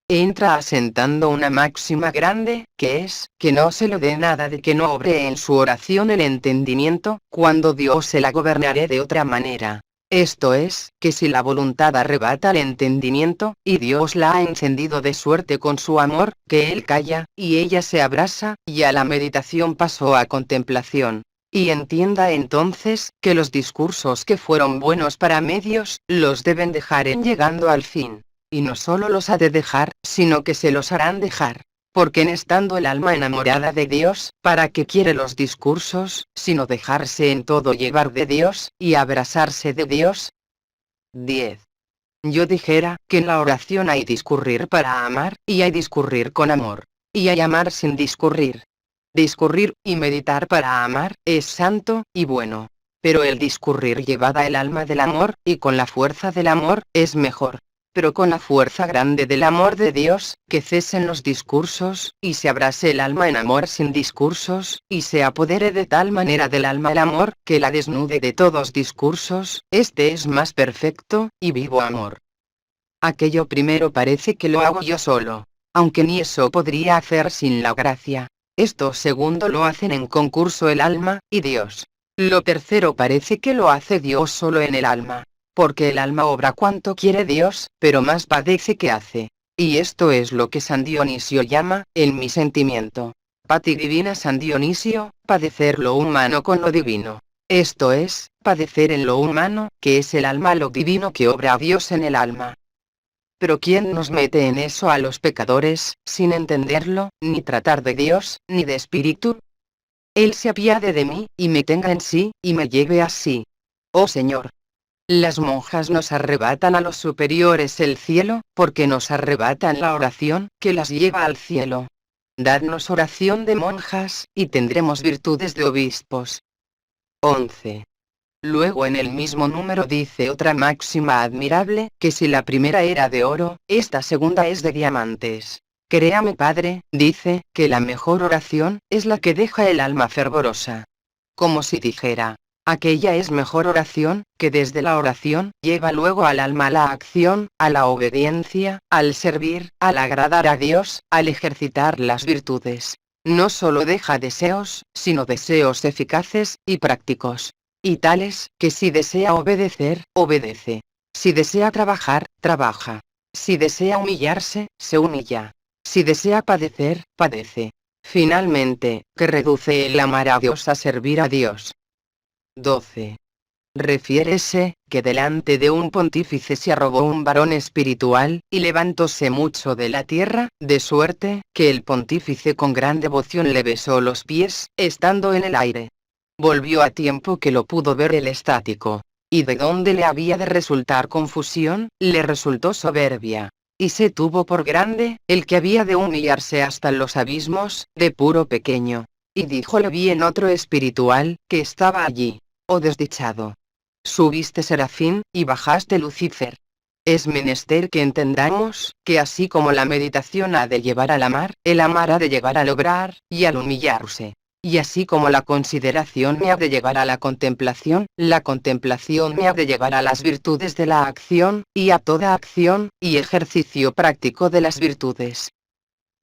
Entra asentando una máxima grande, que es, que no se le dé nada de que no obre en su oración el entendimiento, cuando Dios se la gobernaré de otra manera. Esto es, que si la voluntad arrebata el entendimiento, y Dios la ha encendido de suerte con su amor, que él calla, y ella se abrasa, y a la meditación pasó a contemplación. Y entienda entonces, que los discursos que fueron buenos para medios, los deben dejar en llegando al fin. Y no solo los ha de dejar, sino que se los harán dejar. Porque en estando el alma enamorada de Dios, ¿para qué quiere los discursos, sino dejarse en todo llevar de Dios, y abrasarse de Dios? 10. Yo dijera, que en la oración hay discurrir para amar, y hay discurrir con amor. Y hay amar sin discurrir. Discurrir, y meditar para amar, es santo, y bueno. Pero el discurrir llevada el alma del amor, y con la fuerza del amor, es mejor. Pero con la fuerza grande del amor de Dios, que cesen los discursos, y se abrase el alma en amor sin discursos, y se apodere de tal manera del alma el amor, que la desnude de todos discursos, este es más perfecto, y vivo amor. Aquello primero parece que lo hago yo solo, aunque ni eso podría hacer sin la gracia. Esto segundo lo hacen en concurso el alma, y Dios. Lo tercero parece que lo hace Dios solo en el alma. Porque el alma obra cuanto quiere Dios, pero más padece que hace. Y esto es lo que San Dionisio llama, en mi sentimiento, pati divina San Dionisio, padecer lo humano con lo divino. Esto es, padecer en lo humano, que es el alma lo divino que obra a Dios en el alma. Pero ¿quién nos mete en eso a los pecadores, sin entenderlo, ni tratar de Dios, ni de espíritu? Él se apiade de mí, y me tenga en sí, y me lleve así. Oh Señor. Las monjas nos arrebatan a los superiores el cielo, porque nos arrebatan la oración, que las lleva al cielo. Dadnos oración de monjas, y tendremos virtudes de obispos. 11. Luego en el mismo número dice otra máxima admirable, que si la primera era de oro, esta segunda es de diamantes. Créame Padre, dice, que la mejor oración, es la que deja el alma fervorosa. Como si dijera, aquella es mejor oración, que desde la oración, lleva luego al alma a la acción, a la obediencia, al servir, al agradar a Dios, al ejercitar las virtudes. No solo deja deseos, sino deseos eficaces, y prácticos. Y tales, que si desea obedecer, obedece. Si desea trabajar, trabaja. Si desea humillarse, se humilla. Si desea padecer, padece. Finalmente, que reduce el amar a Dios a servir a Dios. 12. Refiérese, que delante de un pontífice se arrobó un varón espiritual, y levantóse mucho de la tierra, de suerte, que el pontífice con gran devoción le besó los pies, estando en el aire. Volvió a tiempo que lo pudo ver el estático. Y de donde le había de resultar confusión, le resultó soberbia. Y se tuvo por grande, el que había de humillarse hasta los abismos, de puro pequeño. Y díjole bien otro espiritual, que estaba allí. Oh desdichado. Subiste Serafín, y bajaste Lucifer. Es menester que entendamos, que así como la meditación ha de llevar al amar, el amar ha de llevar al obrar, y al humillarse. Y así como la consideración me ha de llevar a la contemplación me ha de llevar a las virtudes de la acción, y a toda acción, y ejercicio práctico de las virtudes.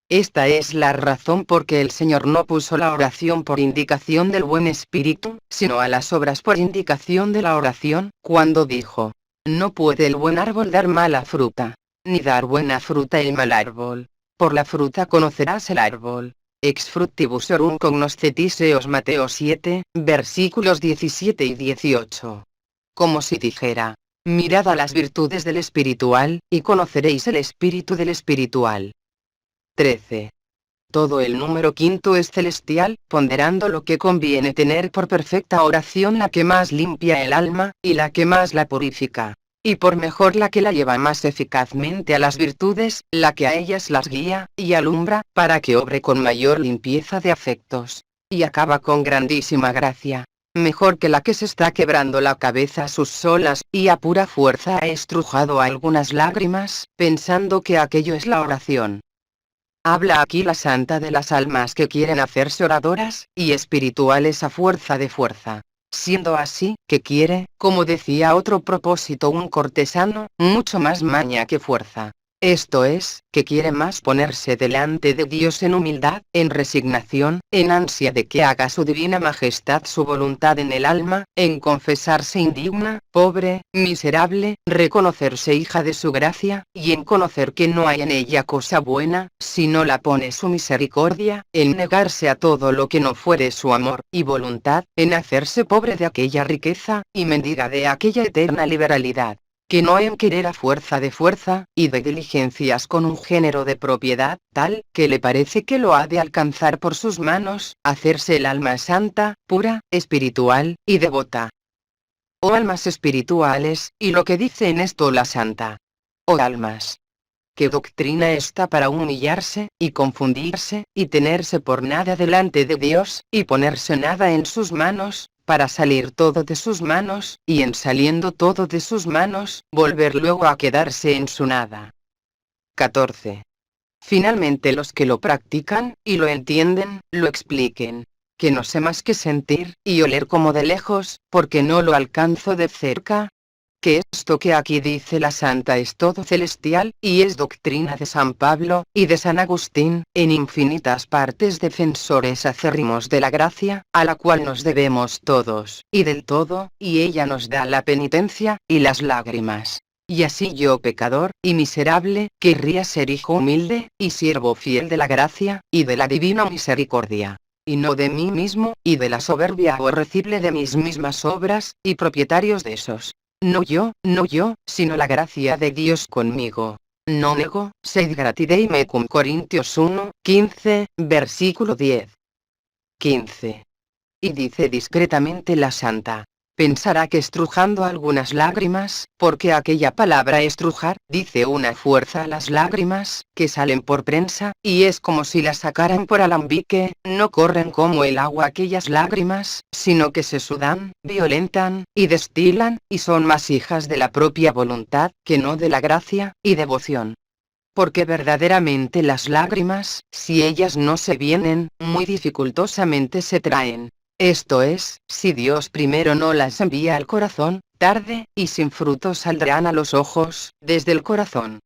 Esta es la razón por que el Señor no puso la oración por indicación del buen espíritu, sino a las obras por indicación de la oración, cuando dijo, no puede el buen árbol dar mala fruta, ni dar buena fruta el mal árbol. Por la fruta conocerás el árbol. Ex fructibusorum cognoscetis eos Mateo 7, versículos 17 y 18. Como si dijera, mirad a las virtudes del espiritual, y conoceréis el espíritu del espiritual. 13. Todo el número quinto es celestial, ponderando lo que conviene tener por perfecta oración, la que más limpia el alma, y la que más la purifica. Y por mejor la que la lleva más eficazmente a las virtudes, la que a ellas las guía, y alumbra, para que obre con mayor limpieza de afectos. Y acaba con grandísima gracia. Mejor que la que se está quebrando la cabeza a sus solas, y a pura fuerza ha estrujado algunas lágrimas, pensando que aquello es la oración. Habla aquí la santa de las almas que quieren hacerse oradoras, y espirituales a fuerza de fuerza. Siendo así, que quiere, como decía otro propósito un cortesano, mucho más maña que fuerza. Esto es, que quiere más ponerse delante de Dios en humildad, en resignación, en ansia de que haga su divina majestad su voluntad en el alma, en confesarse indigna, pobre, miserable, reconocerse hija de su gracia, y en conocer que no hay en ella cosa buena, si no la pone su misericordia, en negarse a todo lo que no fuere su amor y voluntad, en hacerse pobre de aquella riqueza, y mendiga de aquella eterna liberalidad, que no en querer a fuerza, y de diligencias con un género de propiedad, tal, que le parece que lo ha de alcanzar por sus manos, hacerse el alma santa, pura, espiritual, y devota. Oh almas espirituales, y lo que dice en esto la santa. Oh almas. ¿Qué doctrina está para humillarse, y confundirse, y tenerse por nada delante de Dios, y ponerse nada en sus manos, para salir todo de sus manos, y en saliendo todo de sus manos, volver luego a quedarse en su nada? 14. Finalmente los que lo practican, y lo entienden, lo expliquen. Que no sé más que sentir, y oler como de lejos, porque no lo alcanzo de cerca. Que esto que aquí dice la santa es todo celestial, y es doctrina de San Pablo, y de San Agustín, en infinitas partes defensores acérrimos de la gracia, a la cual nos debemos todos, y del todo, y ella nos da la penitencia, y las lágrimas. Y así yo pecador, y miserable, querría ser hijo humilde, y siervo fiel de la gracia, y de la divina misericordia. Y no de mí mismo, y de la soberbia aborrecible de mis mismas obras, y propietarios de esos. No yo, sino la gracia de Dios conmigo. No nego, sed gratidae mecum. Corintios 1, 15, versículo 10. 15. Y dice discretamente la santa. Pensará que estrujando algunas lágrimas, porque aquella palabra estrujar, dice una fuerza a las lágrimas, que salen por prensa, y es como si las sacaran por alambique, no corren como el agua aquellas lágrimas, sino que se sudan, violentan, y destilan, y son más hijas de la propia voluntad, que no de la gracia, y devoción. Porque verdaderamente las lágrimas, si ellas no se vienen, muy dificultosamente se traen. Esto es, si Dios primero no las envía al corazón, tarde, y sin fruto saldrán a los ojos, desde el corazón.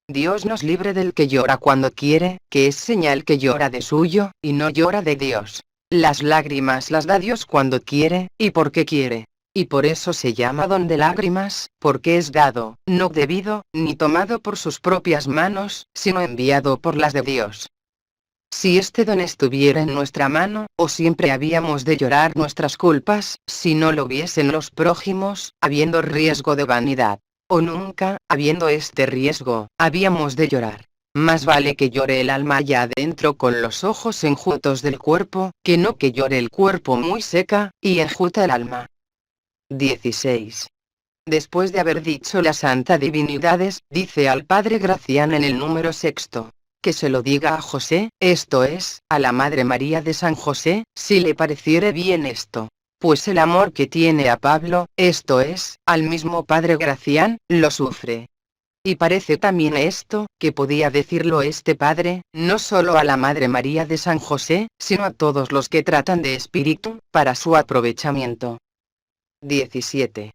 Dios nos libre del que llora cuando quiere, que es señal que llora de suyo, y no llora de Dios. Las lágrimas las da Dios cuando quiere, y porque quiere. Y por eso se llama don de lágrimas, porque es dado, no debido, ni tomado por sus propias manos, sino enviado por las de Dios. Si este don estuviera en nuestra mano, o siempre habíamos de llorar nuestras culpas, si no lo viesen los prójimos, habiendo riesgo de vanidad. O nunca, habiendo este riesgo, habíamos de llorar. Más vale que llore el alma allá adentro con los ojos enjutos del cuerpo, que no que llore el cuerpo muy seca, y enjuta el alma. 16. Después de haber dicho las santa divinidades, dice al Padre Gracián en el número sexto. Que se lo diga a José, esto es, a la Madre María de San José, si le pareciere bien esto. Pues el amor que tiene a Pablo, esto es, al mismo Padre Gracián, lo sufre. Y parece también esto, que podía decirlo este Padre, no solo a la Madre María de San José, sino a todos los que tratan de espíritu, para su aprovechamiento. 17.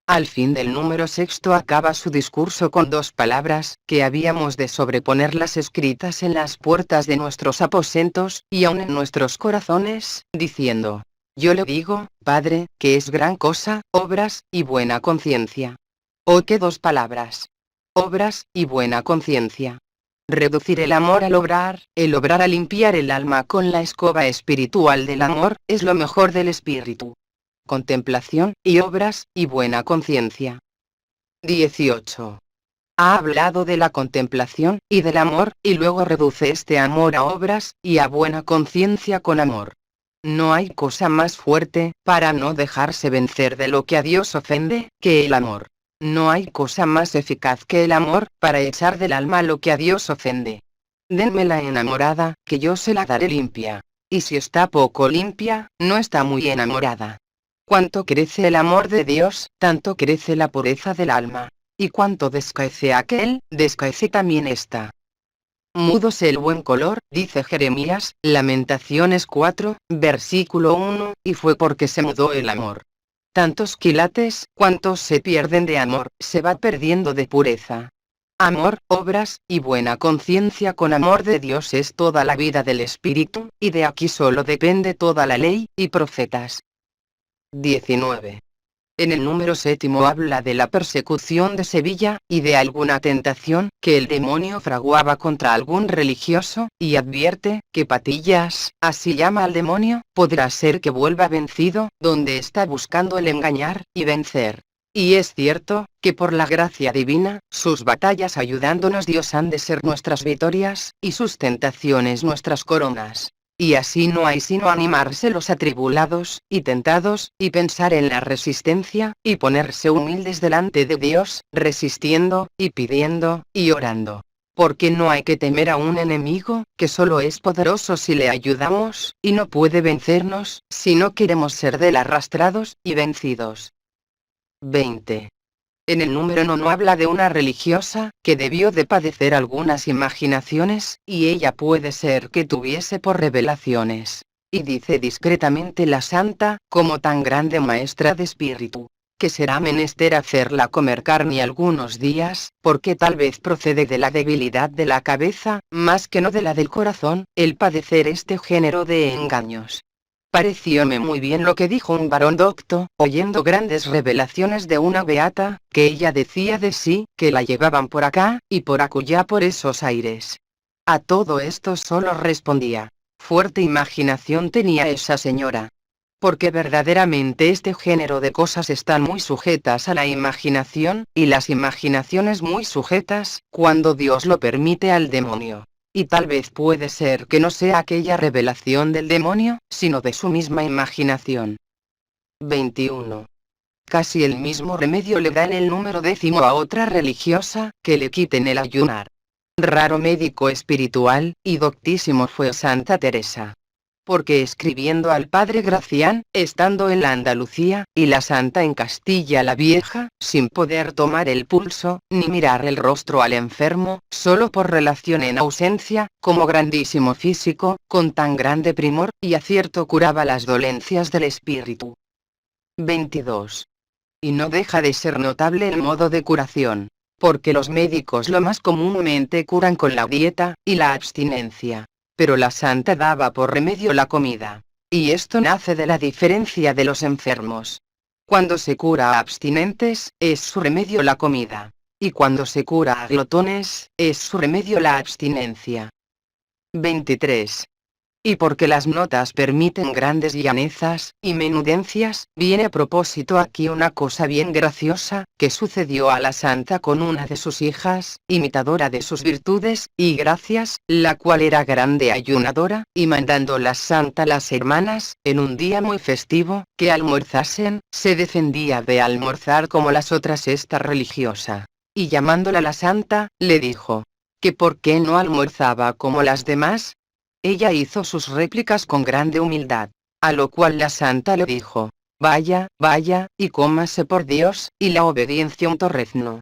Al fin del número sexto acaba su discurso con dos palabras, que habíamos de sobreponerlas escritas en las puertas de nuestros aposentos, y aun en nuestros corazones, diciendo: yo le digo, Padre, que es gran cosa, obras, y buena conciencia. Oh, qué dos palabras. Obras, y buena conciencia. Reducir el amor al obrar, el obrar a limpiar el alma con la escoba espiritual del amor, es lo mejor del espíritu. Contemplación, y obras, y buena conciencia. 18. Ha hablado de la contemplación y del amor, y luego reduce este amor a obras, y a buena conciencia con amor. No hay cosa más fuerte, para no dejarse vencer de lo que a Dios ofende, que el amor. No hay cosa más eficaz que el amor, para echar del alma lo que a Dios ofende. Denme la enamorada, que yo se la daré limpia. Y si está poco limpia, no está muy enamorada. Cuanto crece el amor de Dios, tanto crece la pureza del alma. Y cuanto descaece aquel, descaece también esta. Múdose el buen color, dice Jeremías, Lamentaciones 4, versículo 1, y fue porque se mudó el amor. Tantos quilates, cuantos se pierden de amor, se va perdiendo de pureza. Amor, obras, y buena conciencia con amor de Dios es toda la vida del Espíritu, y de aquí solo depende toda la ley, y profetas. 19. En el número 7 habla de la persecución de Sevilla, y de alguna tentación, que el demonio fraguaba contra algún religioso, y advierte, que Patillas, así llama al demonio, podrá ser que vuelva vencido, donde está buscando el engañar, y vencer. Y es cierto, que por la gracia divina, sus batallas ayudándonos Dios han de ser nuestras victorias, y sus tentaciones nuestras coronas. Y así no hay sino animarse los atribulados, y tentados, y pensar en la resistencia, y ponerse humildes delante de Dios, resistiendo, y pidiendo, y orando. Porque no hay que temer a un enemigo, que solo es poderoso si le ayudamos, y no puede vencernos, si no queremos ser de él arrastrados, y vencidos. 20. En el número 9 habla de una religiosa, que debió de padecer algunas imaginaciones, y ella puede ser que tuviese por revelaciones. Y dice discretamente la santa, como tan grande maestra de espíritu, que será menester hacerla comer carne algunos días, porque tal vez procede de la debilidad de la cabeza, más que no de la del corazón, el padecer este género de engaños. Parecióme muy bien lo que dijo un varón docto, oyendo grandes revelaciones de una beata, que ella decía de sí, que la llevaban por acá, y por acullá por esos aires. A todo esto solo respondía, fuerte imaginación tenía esa señora. Porque verdaderamente este género de cosas están muy sujetas a la imaginación, y las imaginaciones muy sujetas, cuando Dios lo permite, al demonio. Y tal vez puede ser que no sea aquella revelación del demonio, sino de su misma imaginación. 21. Casi el mismo remedio le da en el número 10 a otra religiosa, que le quiten el ayunar. Raro médico espiritual, y doctísimo fue Santa Teresa. Porque escribiendo al padre Gracián, estando en la Andalucía, y la santa en Castilla la Vieja, sin poder tomar el pulso, ni mirar el rostro al enfermo, solo por relación en ausencia, como grandísimo físico, con tan grande primor, y acierto curaba las dolencias del espíritu. 22. Y no deja de ser notable el modo de curación, porque los médicos lo más comúnmente curan con la dieta, y la abstinencia. Pero la santa daba por remedio la comida. Y esto nace de la diferencia de los enfermos. Cuando se cura a abstinentes, es su remedio la comida. Y cuando se cura a glotones, es su remedio la abstinencia. 23. Y porque las notas permiten grandes llanezas, y menudencias, viene a propósito aquí una cosa bien graciosa, que sucedió a la santa con una de sus hijas, imitadora de sus virtudes, y gracias, la cual era grande ayunadora, y mandando la santa las hermanas, en un día muy festivo, que almorzasen, se defendía de almorzar como las otras esta religiosa. Y llamándola la santa, le dijo, que por qué no almorzaba como las demás. Ella hizo sus réplicas con grande humildad, a lo cual la santa le dijo, vaya, vaya, y cómase por Dios, y la obediencia un torrezno.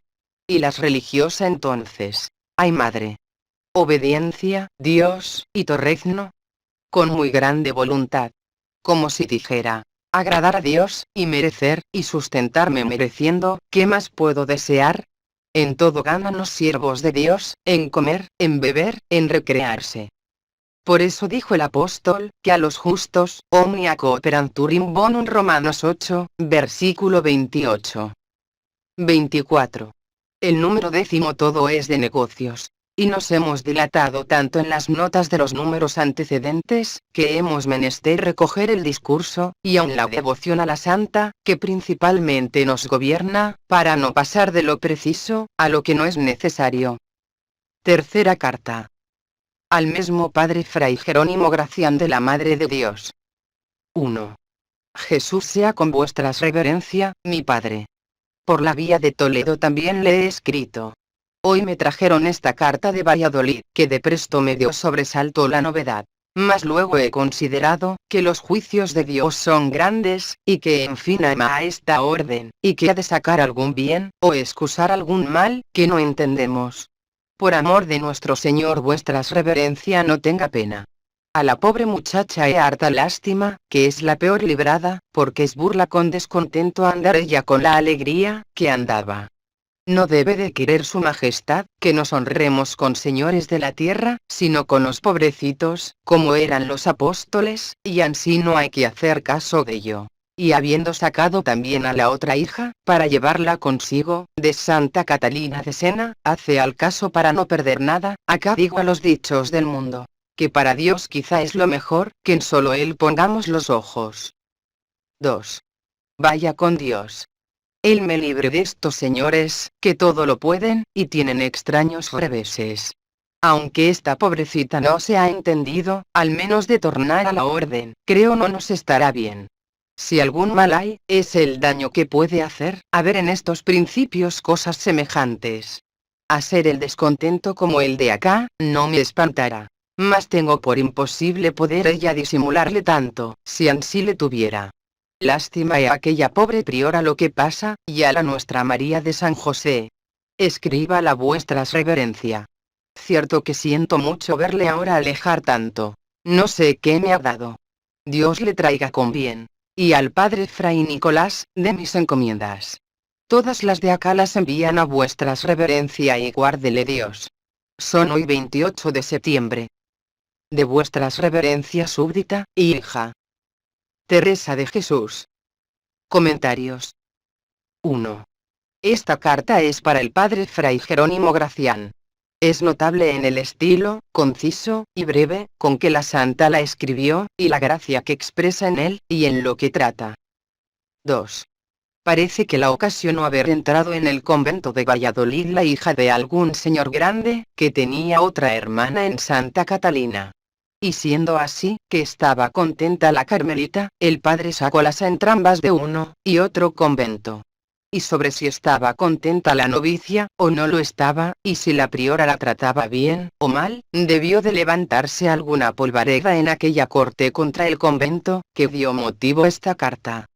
Y las religiosa entonces, ay madre, obediencia, Dios, y torrezno, con muy grande voluntad, como si dijera, agradar a Dios, y merecer, y sustentarme mereciendo, ¿qué más puedo desear? En todo ganan los siervos de Dios, en comer, en beber, en recrearse. Por eso dijo el apóstol, que a los justos, omnia cooperantur in bonum Romanos 8, versículo 28. 24. El número 10 todo es de negocios. y nos hemos dilatado tanto en las notas de los números antecedentes, que hemos menester recoger el discurso, y aun la devoción a la santa, que principalmente nos gobierna, para no pasar de lo preciso, a lo que no es necesario. Tercera carta. Al mismo Padre Fray Jerónimo Gracián de la Madre de Dios. 1. Jesús sea con vuestras reverencia, mi Padre. Por la vía de Toledo también le he escrito. Hoy me trajeron esta carta de Valladolid, que de presto me dio sobresalto la novedad. Mas luego he considerado, que los juicios de Dios son grandes, y que en fin ama a esta orden, y que ha de sacar algún bien, o excusar algún mal, que no entendemos. Por amor de nuestro Señor vuestras reverencia no tenga pena. A la pobre muchacha he harta lástima, que es la peor librada, porque es burla con descontento andar ella con la alegría, que andaba. No debe de querer su majestad, que nos honremos con señores de la tierra, sino con los pobrecitos, como eran los apóstoles, y ansí no hay que hacer caso de ello. Y habiendo sacado también a la otra hija, para llevarla consigo, de Santa Catalina de Sena, hace al caso para no perder nada, acá digo a los dichos del mundo, que para Dios quizá es lo mejor, que en solo Él pongamos los ojos. 2. Vaya con Dios. Él me libre de estos señores, que todo lo pueden, y tienen extraños reveses. Aunque esta pobrecita no se ha entendido, al menos de tornar a la orden, creo no nos estará bien. Si algún mal hay, es el daño que puede hacer, haber en estos principios cosas semejantes. A ser el descontento como el de acá, no me espantará. Mas tengo por imposible poder ella disimularle tanto, si ansí le tuviera. Lástima a aquella pobre priora lo que pasa, y a la nuestra María de San José. Escriba la vuestras reverencia. Cierto que siento mucho verle ahora alejar tanto. No sé qué me ha dado. Dios le traiga con bien. Y al padre Fray Nicolás, de mis encomiendas. Todas las de acá las envían a vuestras reverencia y guárdele Dios. Son hoy 28 de septiembre. De vuestras reverencias súbdita, y hija. Teresa de Jesús. Comentarios. 1. Esta carta es para el padre Fray Jerónimo Gracián. Es notable en el estilo, conciso, y breve, con que la santa la escribió, y la gracia que expresa en él, y en lo que trata. 2. Parece que la ocasionó haber entrado en el convento de Valladolid la hija de algún señor grande, que tenía otra hermana en Santa Catalina. Y siendo así, que estaba contenta la Carmelita, el padre sacó las a entrambas de uno y otro convento. Y sobre si estaba contenta la novicia, o no lo estaba, y si la priora la trataba bien, o mal, debió de levantarse alguna polvareda en aquella corte contra el convento, que dio motivo a esta carta.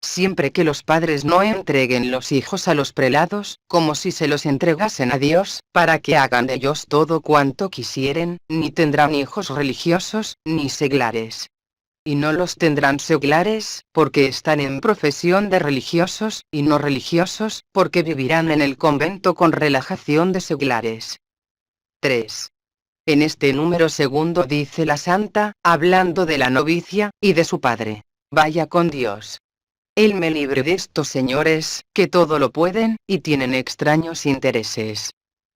Siempre que los padres no entreguen los hijos a los prelados, como si se los entregasen a Dios, para que hagan de ellos todo cuanto quisieren, ni tendrán hijos religiosos, ni seglares. Y no los tendrán seglares, porque están en profesión de religiosos, y no religiosos, porque vivirán en el convento con relajación de seglares. 3. En este número segundo dice la santa, hablando de la novicia, y de su padre. Vaya con Dios. Él me libre de estos señores, que todo lo pueden, y tienen extraños intereses.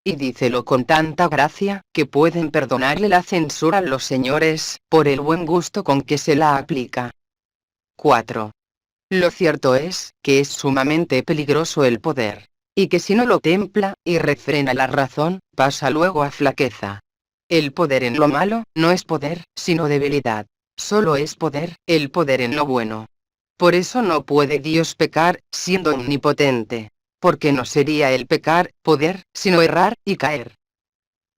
Y dícelo con tanta gracia, que pueden perdonarle la censura los señores, por el buen gusto con que se la aplica. 4. Lo cierto es, que es sumamente peligroso el poder. Y que si no lo templa, y refrena la razón, pasa luego a flaqueza. El poder en lo malo, no es poder, sino debilidad. Solo es poder, el poder en lo bueno. Por eso no puede Dios pecar, siendo omnipotente. Porque no sería el pecar, poder, sino errar, y caer.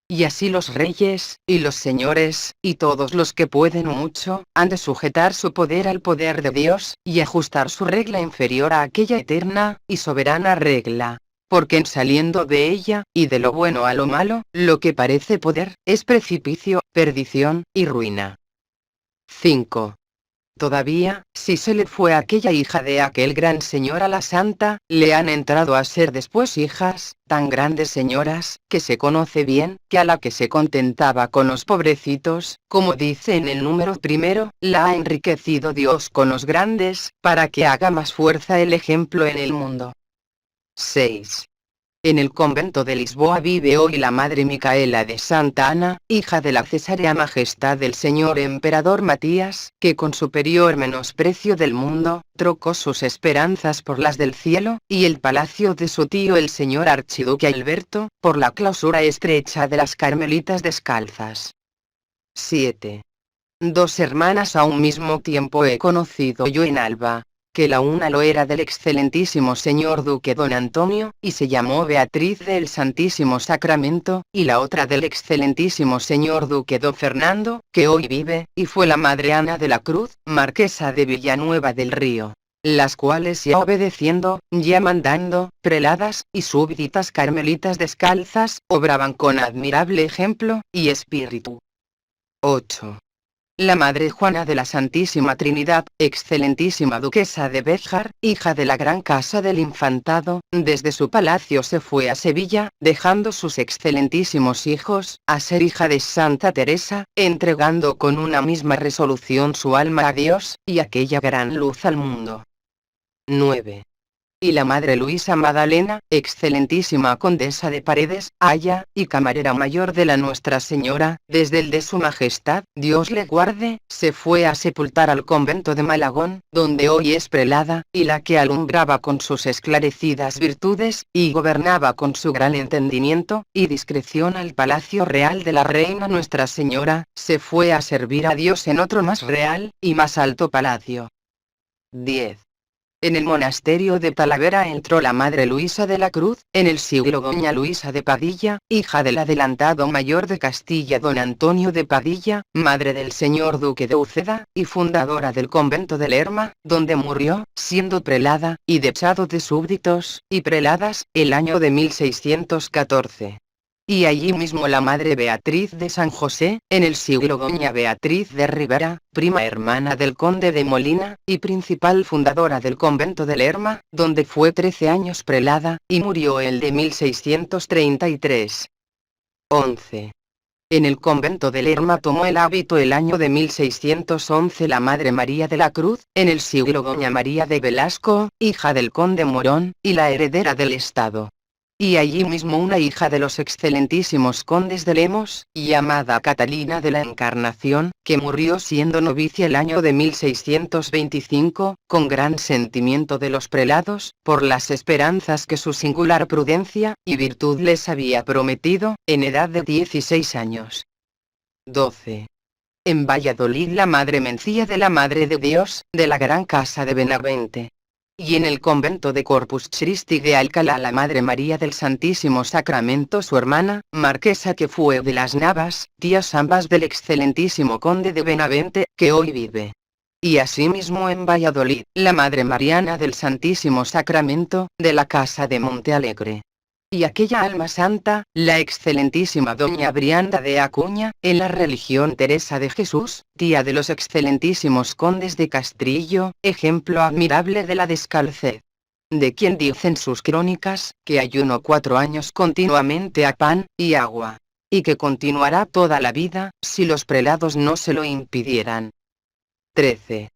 Y así los reyes, y los señores, y todos los que pueden mucho, han de sujetar su poder al poder de Dios, y ajustar su regla inferior a aquella eterna, y soberana regla. Porque en saliendo de ella, y de lo bueno a lo malo, lo que parece poder, es precipicio, perdición, y ruina. 5. Todavía, si se le fue aquella hija de aquel gran señor a la santa, le han entrado a ser después hijas, tan grandes señoras, que se conoce bien, que a la que se contentaba con los pobrecitos, como dice en el número primero, la ha enriquecido Dios con los grandes, para que haga más fuerza el ejemplo en el mundo. 6. En el convento de Lisboa vive hoy la Madre Micaela de Santa Ana, hija de la Cesarea Majestad del Señor Emperador Matías, que con superior menosprecio del mundo, trocó sus esperanzas por las del cielo, y el palacio de su tío el señor Archiduque Alberto, por la clausura estrecha de las Carmelitas Descalzas. 7. Dos hermanas a un mismo tiempo he conocido yo en Alba, que la una lo era del excelentísimo señor duque don Antonio, y se llamó Beatriz del Santísimo Sacramento, y la otra del excelentísimo señor duque don Fernando, que hoy vive, y fue la madre Ana de la Cruz, marquesa de Villanueva del Río, las cuales ya obedeciendo, ya mandando, preladas, y súbditas carmelitas descalzas, obraban con admirable ejemplo, y espíritu. 8. La Madre Juana de la Santísima Trinidad, excelentísima duquesa de Béjar, hija de la gran casa del infantado, desde su palacio se fue a Sevilla, dejando sus excelentísimos hijos, a ser hija de Santa Teresa, entregando con una misma resolución su alma a Dios, y aquella gran luz al mundo. 9. Y la Madre Luisa Magdalena, excelentísima condesa de Paredes, aya, y camarera mayor de la Nuestra Señora, desde el de su Majestad, Dios le guarde, se fue a sepultar al convento de Malagón, donde hoy es prelada, y la que alumbraba con sus esclarecidas virtudes, y gobernaba con su gran entendimiento, y discreción al palacio real de la Reina Nuestra Señora, se fue a servir a Dios en otro más real, y más alto palacio. 10. En el monasterio de Talavera entró la Madre Luisa de la Cruz, en el siglo doña Luisa de Padilla, hija del adelantado mayor de Castilla don Antonio de Padilla, madre del señor duque de Uceda, y fundadora del convento de Lerma, donde murió, siendo prelada, y dechado de súbditos, y preladas, el año de 1614. Y allí mismo la Madre Beatriz de San José, en el siglo doña Beatriz de Rivera, prima hermana del conde de Molina, y principal fundadora del convento de Lerma, donde fue 13 años prelada, y murió el de 1633. 11. En el convento de Lerma tomó el hábito el año de 1611 la Madre María de la Cruz, en el siglo doña María de Velasco, hija del conde Morón, y la heredera del Estado. Y allí mismo una hija de los excelentísimos condes de Lemos, llamada Catalina de la Encarnación, que murió siendo novicia el año de 1625, con gran sentimiento de los prelados, por las esperanzas que su singular prudencia y virtud les había prometido, en edad de 16 años. 12. En Valladolid la Madre Mencía de la Madre de Dios, de la gran casa de Benavente. Y en el convento de Corpus Christi de Alcalá la Madre María del Santísimo Sacramento su hermana, marquesa que fue de las Navas, tías ambas del excelentísimo conde de Benavente, que hoy vive. Y asimismo en Valladolid, la Madre Mariana del Santísimo Sacramento, de la casa de Montealegre. Y aquella alma santa, la excelentísima doña Brianda de Acuña, en la religión Teresa de Jesús, tía de los excelentísimos condes de Castrillo, ejemplo admirable de la descalcez. De quien dicen sus crónicas, que ayunó 4 años continuamente a pan y agua. Y que continuará toda la vida, si los prelados no se lo impidieran. 13.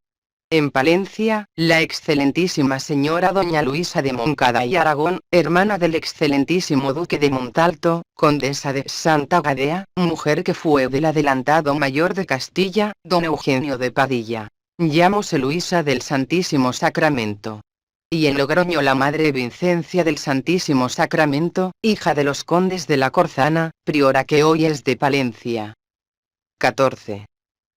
En Palencia, la excelentísima señora doña Luisa de Moncada y Aragón, hermana del excelentísimo duque de Montalto, condesa de Santa Gadea, mujer que fue del adelantado mayor de Castilla, don Eugenio de Padilla. Llámose Luisa del Santísimo Sacramento. Y en Logroño la Madre Vincencia del Santísimo Sacramento, hija de los condes de la Corzana, priora que hoy es de Palencia. 14.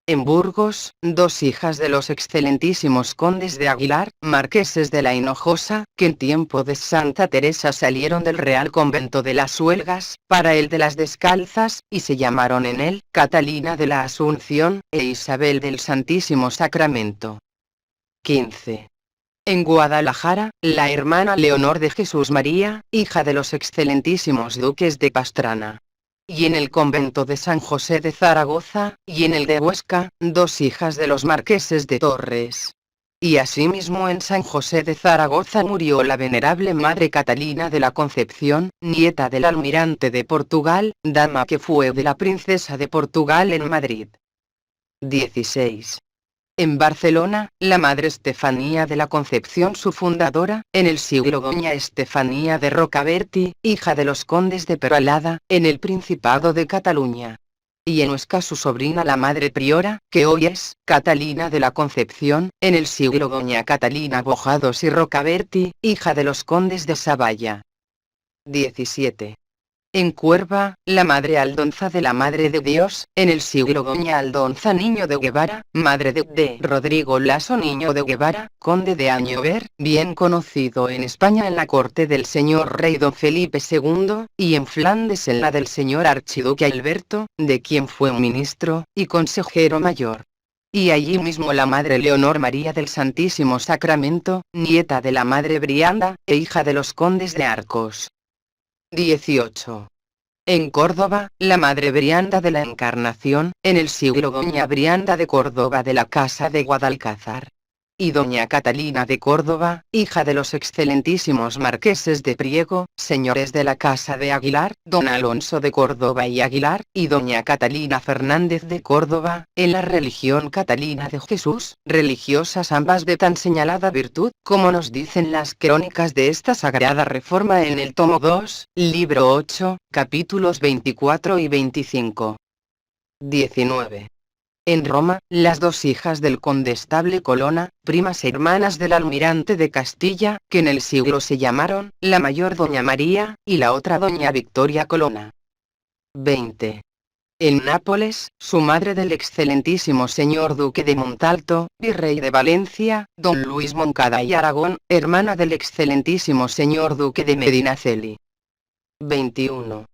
En Burgos, 2 hijas de los excelentísimos condes de Aguilar, marqueses de la Hinojosa, que en tiempo de Santa Teresa salieron del Real Convento de las Huelgas, para el de las Descalzas, y se llamaron en él, Catalina de la Asunción, e Isabel del Santísimo Sacramento. 15. En Guadalajara, la hermana Leonor de Jesús María, hija de los excelentísimos duques de Pastrana. Y en el convento de San José de Zaragoza, y en el de Huesca, 2 hijas de los marqueses de Torres. Y asimismo en San José de Zaragoza murió la venerable Madre Catalina de la Concepción, nieta del almirante de Portugal, dama que fue de la princesa de Portugal en Madrid. 16. En Barcelona, la madre Estefanía de la Concepción, su fundadora, en el siglo doña Estefanía de Rocabertí, hija de los condes de Peralada, en el Principado de Cataluña. Y en Huesca su sobrina la madre priora, que hoy es Catalina de la Concepción, en el siglo doña Catalina Bojados y Rocabertí, hija de los condes de Savalla. 17. En Cuerva, la madre Aldonza de la Madre de Dios, en el siglo doña Aldonza Niño de Guevara, madre de Rodrigo Lasso Niño de Guevara, conde de Añover, bien conocido en España en la corte del señor rey don Felipe II, y en Flandes en la del señor archiduque Alberto, de quien fue un ministro y consejero mayor. Y allí mismo la madre Leonor María del Santísimo Sacramento, nieta de la madre Brianda, e hija de los condes de Arcos. 18. En Córdoba, la madre Brianda de la Encarnación, en el siglo doña Brianda de Córdoba de la Casa de Guadalcázar. Y doña Catalina de Córdoba, hija de los excelentísimos marqueses de Priego, señores de la Casa de Aguilar, don Alonso de Córdoba y Aguilar, y doña Catalina Fernández de Córdoba, en la religión catalina de Jesús, religiosas ambas de tan señalada virtud, como nos dicen las crónicas de esta sagrada reforma en el tomo 2, libro 8, capítulos 24 y 25. 19. En Roma, las dos hijas del condestable Colonna, primas hermanas del almirante de Castilla, que en el siglo se llamaron, la mayor doña María, y la otra doña Victoria Colonna. 20. En Nápoles, su madre del excelentísimo señor duque de Montalto, virrey de Valencia, don Luis Moncada y Aragón, hermana del excelentísimo señor duque de Medinaceli. 21.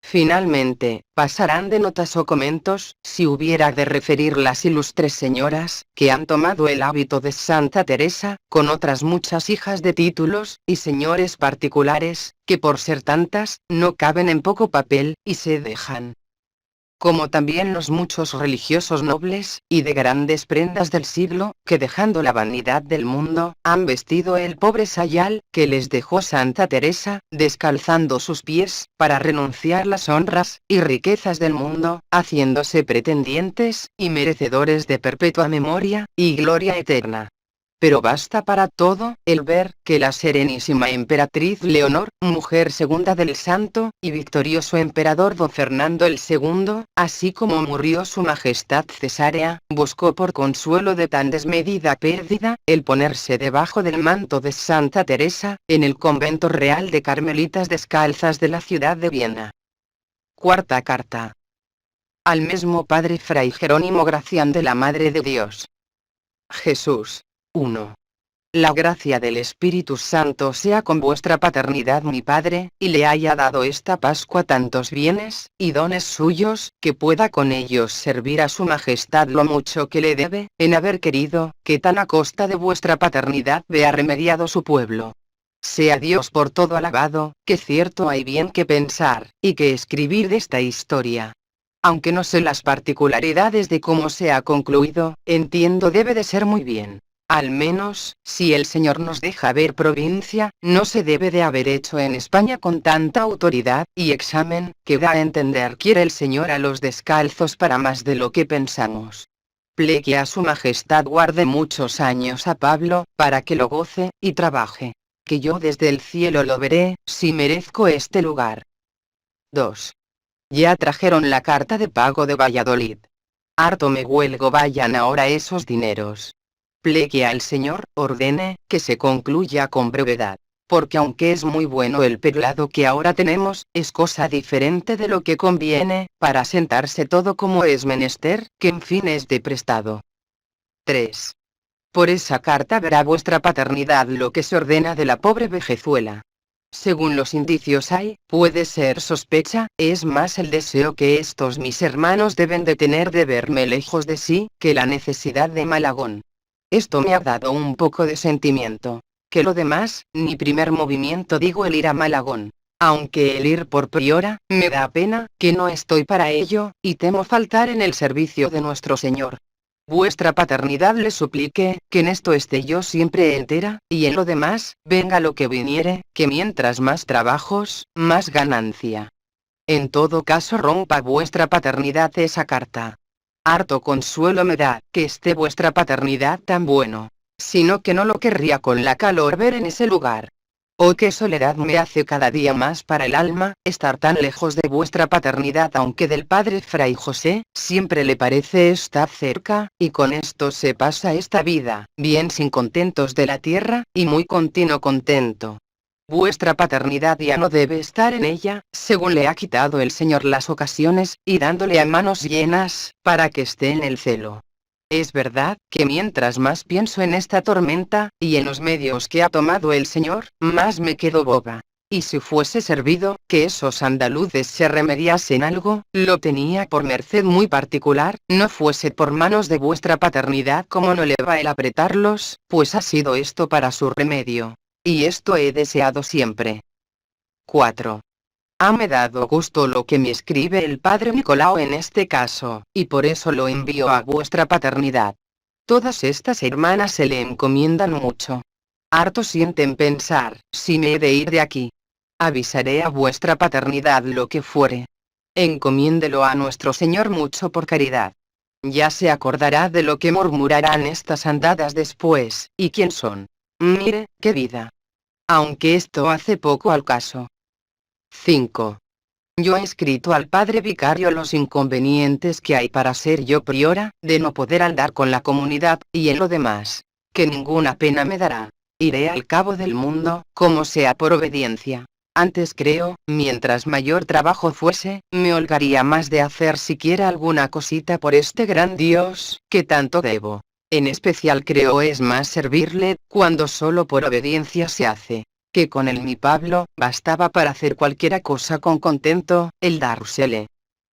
Finalmente, pasarán de notas o comentos, si hubiera de referir las ilustres señoras, que han tomado el hábito de Santa Teresa, con otras muchas hijas de títulos, y señores particulares, que por ser tantas, no caben en poco papel, y se dejan. Como también los muchos religiosos nobles, y de grandes prendas del siglo, que dejando la vanidad del mundo, han vestido el pobre sayal, que les dejó Santa Teresa, descalzando sus pies, para renunciar las honras, y riquezas del mundo, haciéndose pretendientes, y merecedores de perpetua memoria, y gloria eterna. Pero basta para todo, el ver, que la serenísima emperatriz Leonor, mujer segunda del santo, y victorioso emperador don Fernando el II, así como murió su majestad Cesarea, buscó por consuelo de tan desmedida pérdida, el ponerse debajo del manto de Santa Teresa, en el convento real de Carmelitas Descalzas de la ciudad de Viena. Cuarta carta. Al mismo padre Fray Jerónimo Gracián de la Madre de Dios. Jesús. 1. La gracia del Espíritu Santo sea con vuestra paternidad mi Padre, y le haya dado esta Pascua tantos bienes, y dones suyos, que pueda con ellos servir a su majestad lo mucho que le debe, en haber querido, que tan a costa de vuestra paternidad vea remediado su pueblo. Sea Dios por todo alabado, que cierto hay bien que pensar, y que escribir de esta historia. Aunque no sé las particularidades de cómo se ha concluido, entiendo debe de ser muy bien. Al menos, si el Señor nos deja ver provincia, no se debe de haber hecho en España con tanta autoridad y examen, que da a entender quiere el Señor a los descalzos para más de lo que pensamos. Plegue a su majestad guarde muchos años a Pablo, para que lo goce, y trabaje. Que yo desde el cielo lo veré, si merezco este lugar. 2. Ya trajeron la carta de pago de Valladolid. Harto me huelgo vayan ahora esos dineros. Plegue al Señor, ordene, que se concluya con brevedad. Porque aunque es muy bueno el perlado que ahora tenemos, es cosa diferente de lo que conviene, para sentarse todo como es menester, que en fin es de prestado. 3. Por esa carta verá vuestra paternidad lo que se ordena de la pobre vejezuela. Según los indicios hay, puede ser sospecha, es más el deseo que estos mis hermanos deben de tener de verme lejos de sí, que la necesidad de Malagón. Esto me ha dado un poco de sentimiento. Que lo demás, ni primer movimiento digo el ir a Malagón. Aunque el ir por priora, me da pena, que no estoy para ello, y temo faltar en el servicio de nuestro Señor. Vuestra paternidad le suplique, que en esto esté yo siempre entera, y en lo demás, venga lo que viniere, que mientras más trabajos, más ganancia. En todo caso rompa vuestra paternidad esa carta. Harto consuelo me da que esté vuestra paternidad tan bueno, sino que no lo querría con la calor ver en ese lugar. Oh, qué soledad me hace cada día más para el alma, estar tan lejos de vuestra paternidad, aunque del padre Fray José, siempre le parece estar cerca, y con esto se pasa esta vida, bien sin contentos de la tierra, y muy continuo contento. Vuestra paternidad ya no debe estar en ella, según le ha quitado el Señor las ocasiones, y dándole a manos llenas, para que esté en el celo. Es verdad que mientras más pienso en esta tormenta, y en los medios que ha tomado el Señor, más me quedo boba. Y si fuese servido, que esos andaluces se remediasen algo, lo tenía por merced muy particular, no fuese por manos de vuestra paternidad como no le va el apretarlos, pues ha sido esto para su remedio. Y esto he deseado siempre. 4. Hame dado gusto lo que me escribe el padre Nicolao en este caso, y por eso lo envío a vuestra paternidad. Todas estas hermanas se le encomiendan mucho. Harto sienten pensar, si me he de ir de aquí. Avisaré a vuestra paternidad lo que fuere. Encomiéndelo a nuestro Señor mucho por caridad. Ya se acordará de lo que murmurarán estas andadas después, y quién son. Mire, qué vida. Aunque esto hace poco al caso. 5. Yo he escrito al padre vicario los inconvenientes que hay para ser yo priora, de no poder andar con la comunidad, y en lo demás, que ninguna pena me dará. Iré al cabo del mundo, como sea por obediencia. Antes creo, mientras mayor trabajo fuese, me holgaría más de hacer siquiera alguna cosita por este gran Dios, que tanto debo. En especial creo es más servirle, cuando solo por obediencia se hace. Que con el mi Pablo, bastaba para hacer cualquiera cosa con contento, el dársele.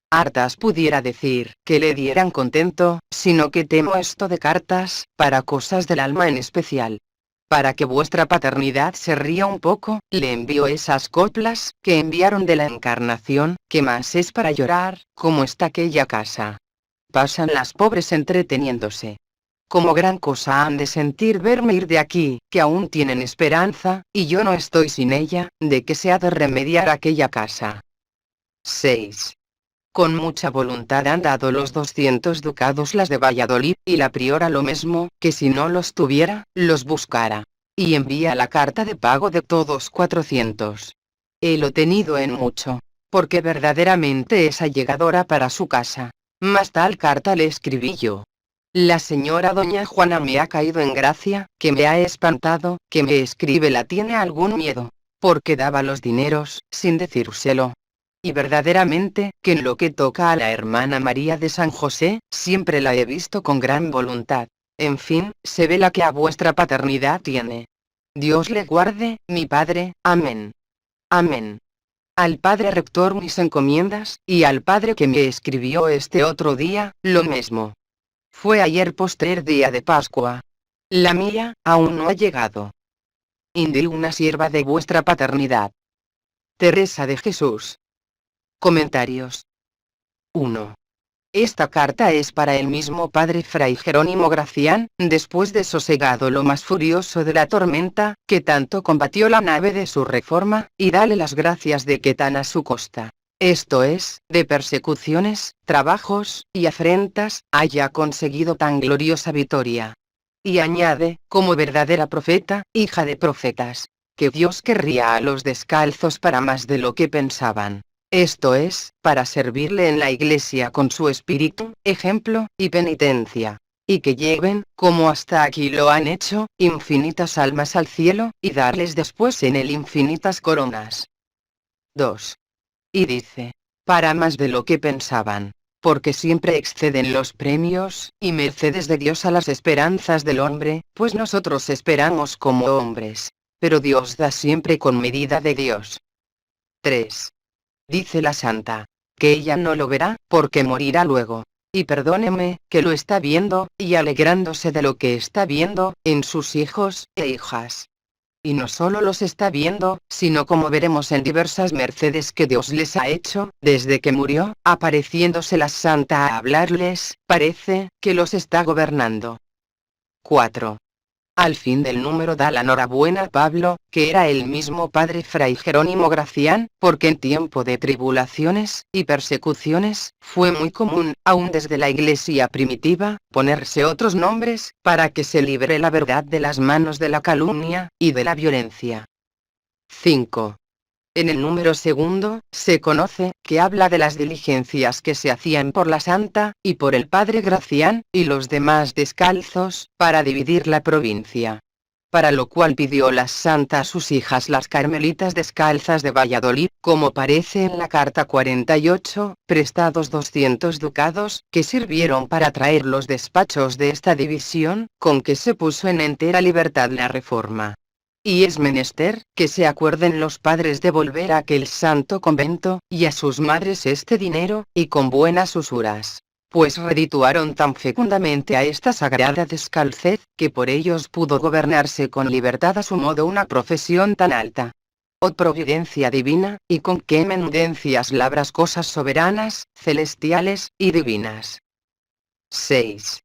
Hartas pudiera decir, que le dieran contento, sino que temo esto de cartas, para cosas del alma en especial. Para que vuestra paternidad se ría un poco, le envío esas coplas, que enviaron de la Encarnación, que más es para llorar, como está aquella casa. Pasan las pobres entreteniéndose. Como gran cosa han de sentir verme ir de aquí, que aún tienen esperanza, y yo no estoy sin ella, de que se ha de remediar aquella casa. 6. Con mucha voluntad han dado los 200 ducados las de Valladolid, y la priora lo mismo, que si no los tuviera, los buscara. Y envía la carta de pago de todos 400. Helo tenido en mucho, porque verdaderamente es allegadora para su casa. Mas tal carta le escribí yo. La señora doña Juana me ha caído en gracia, que me ha espantado, que me escribe la tiene algún miedo, porque daba los dineros, sin decírselo. Y verdaderamente, que en lo que toca a la hermana María de San José, siempre la he visto con gran voluntad. En fin, se ve la que a vuestra paternidad tiene. Dios le guarde, mi padre, amén. Amén. Al padre rector mis encomiendas, y al padre que me escribió este otro día, lo mismo. Fue ayer postrer día de Pascua. La mía, aún no ha llegado. Indi una sierva de vuestra paternidad. Teresa de Jesús. Comentarios. 1. Esta carta es para el mismo padre Fray Jerónimo Gracián, después de sosegado lo más furioso de la tormenta, que tanto combatió la nave de su reforma, y dale las gracias de que tan a su costa, esto es, de persecuciones, trabajos, y afrentas, haya conseguido tan gloriosa victoria. Y añade, como verdadera profeta, hija de profetas, que Dios querría a los descalzos para más de lo que pensaban. Esto es, para servirle en la iglesia con su espíritu, ejemplo, y penitencia. Y que lleven, como hasta aquí lo han hecho, infinitas almas al cielo, y darles después en él infinitas coronas. 2. Y dice, para más de lo que pensaban, porque siempre exceden los premios, y mercedes de Dios a las esperanzas del hombre, pues nosotros esperamos como hombres, pero Dios da siempre con medida de Dios. 3. Dice la santa, que ella no lo verá, porque morirá luego. Y perdóneme, que lo está viendo, y alegrándose de lo que está viendo, en sus hijos e hijas. Y no solo los está viendo, sino como veremos en diversas mercedes que Dios les ha hecho, desde que murió, apareciéndose la santa a hablarles, parece, que los está gobernando. 4. Al fin del número da la enhorabuena a Pablo, que era el mismo padre Fray Jerónimo Gracián, porque en tiempo de tribulaciones y persecuciones, fue muy común, aún desde la iglesia primitiva, ponerse otros nombres, para que se libre la verdad de las manos de la calumnia, y de la violencia. 5. En el número segundo, se conoce, que habla de las diligencias que se hacían por la Santa, y por el padre Gracián, y los demás descalzos, para dividir la provincia. Para lo cual pidió la Santa a sus hijas las carmelitas descalzas de Valladolid, como parece en la carta 48, prestados 200 ducados, que sirvieron para traer los despachos de esta división, con que se puso en entera libertad la reforma. Y es menester, que se acuerden los padres de volver a aquel santo convento, y a sus madres este dinero, y con buenas usuras. Pues redituaron tan fecundamente a esta sagrada descalcez, que por ellos pudo gobernarse con libertad a su modo una profesión tan alta. Oh providencia divina, y con qué menudencias labras cosas soberanas, celestiales, y divinas. 6.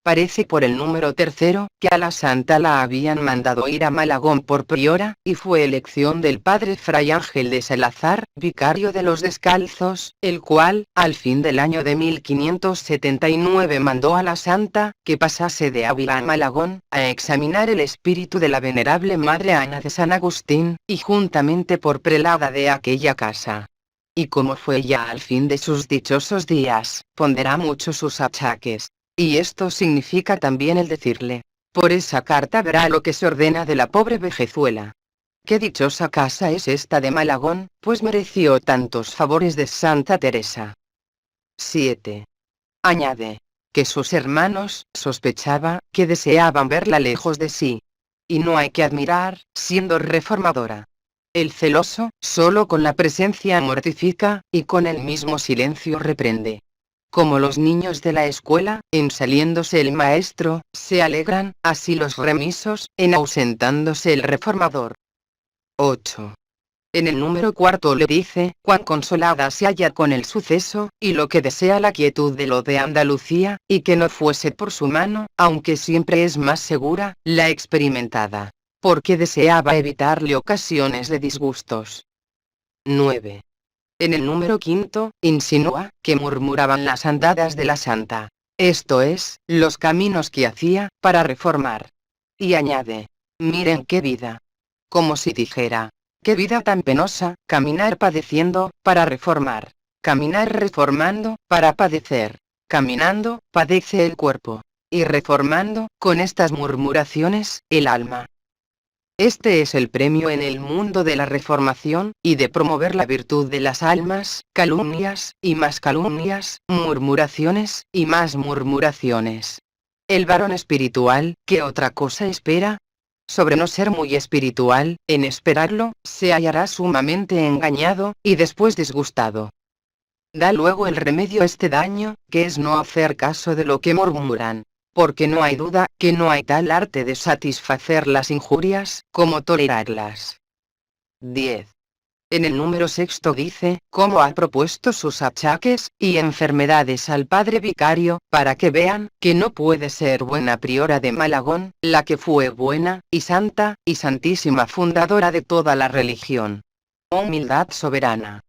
Parece por el número tercero, que a la Santa la habían mandado ir a Malagón por priora, y fue elección del padre Fray Ángel de Salazar, vicario de los descalzos, el cual, al fin del año de 1579 mandó a la Santa, que pasase de Ávila a Malagón, a examinar el espíritu de la venerable Madre Ana de San Agustín, y juntamente por prelada de aquella casa. Y como fue ya al fin de sus dichosos días, pondera mucho sus achaques. Y esto significa también el decirle, por esa carta verá lo que se ordena de la pobre vejezuela. Qué dichosa casa es esta de Malagón, pues mereció tantos favores de Santa Teresa. 7. Añade, que sus hermanos, sospechaba, que deseaban verla lejos de sí. Y no hay que admirar, siendo reformadora. El celoso, solo con la presencia mortifica, y con el mismo silencio reprende. Como los niños de la escuela, en saliéndose el maestro, se alegran, así los remisos, en ausentándose el reformador. 8. En el número cuarto le dice, cuán consolada se halla con el suceso, y lo que desea la quietud de lo de Andalucía, y que no fuese por su mano, aunque siempre es más segura, la experimentada. Porque deseaba evitarle ocasiones de disgustos. 9. En el número quinto, insinúa, que murmuraban las andadas de la Santa. Esto es, los caminos que hacía, para reformar. Y añade, miren qué vida. Como si dijera, qué vida tan penosa, caminar padeciendo, para reformar. Caminar reformando, para padecer. Caminando, padece el cuerpo. Y reformando, con estas murmuraciones, el alma. Este es el premio en el mundo de la reformación, y de promover la virtud de las almas, calumnias, y más calumnias, murmuraciones, y más murmuraciones. El varón espiritual, ¿qué otra cosa espera? Sobre no ser muy espiritual, en esperarlo, se hallará sumamente engañado, y después disgustado. Da luego el remedio a este daño, que es no hacer caso de lo que murmuran. Porque no hay duda, que no hay tal arte de satisfacer las injurias, como tolerarlas. 10. En el número sexto dice, cómo ha propuesto sus achaques, y enfermedades al padre vicario, para que vean, que no puede ser buena priora de Malagón, la que fue buena, y santa, y santísima fundadora de toda la religión. Humildad soberana.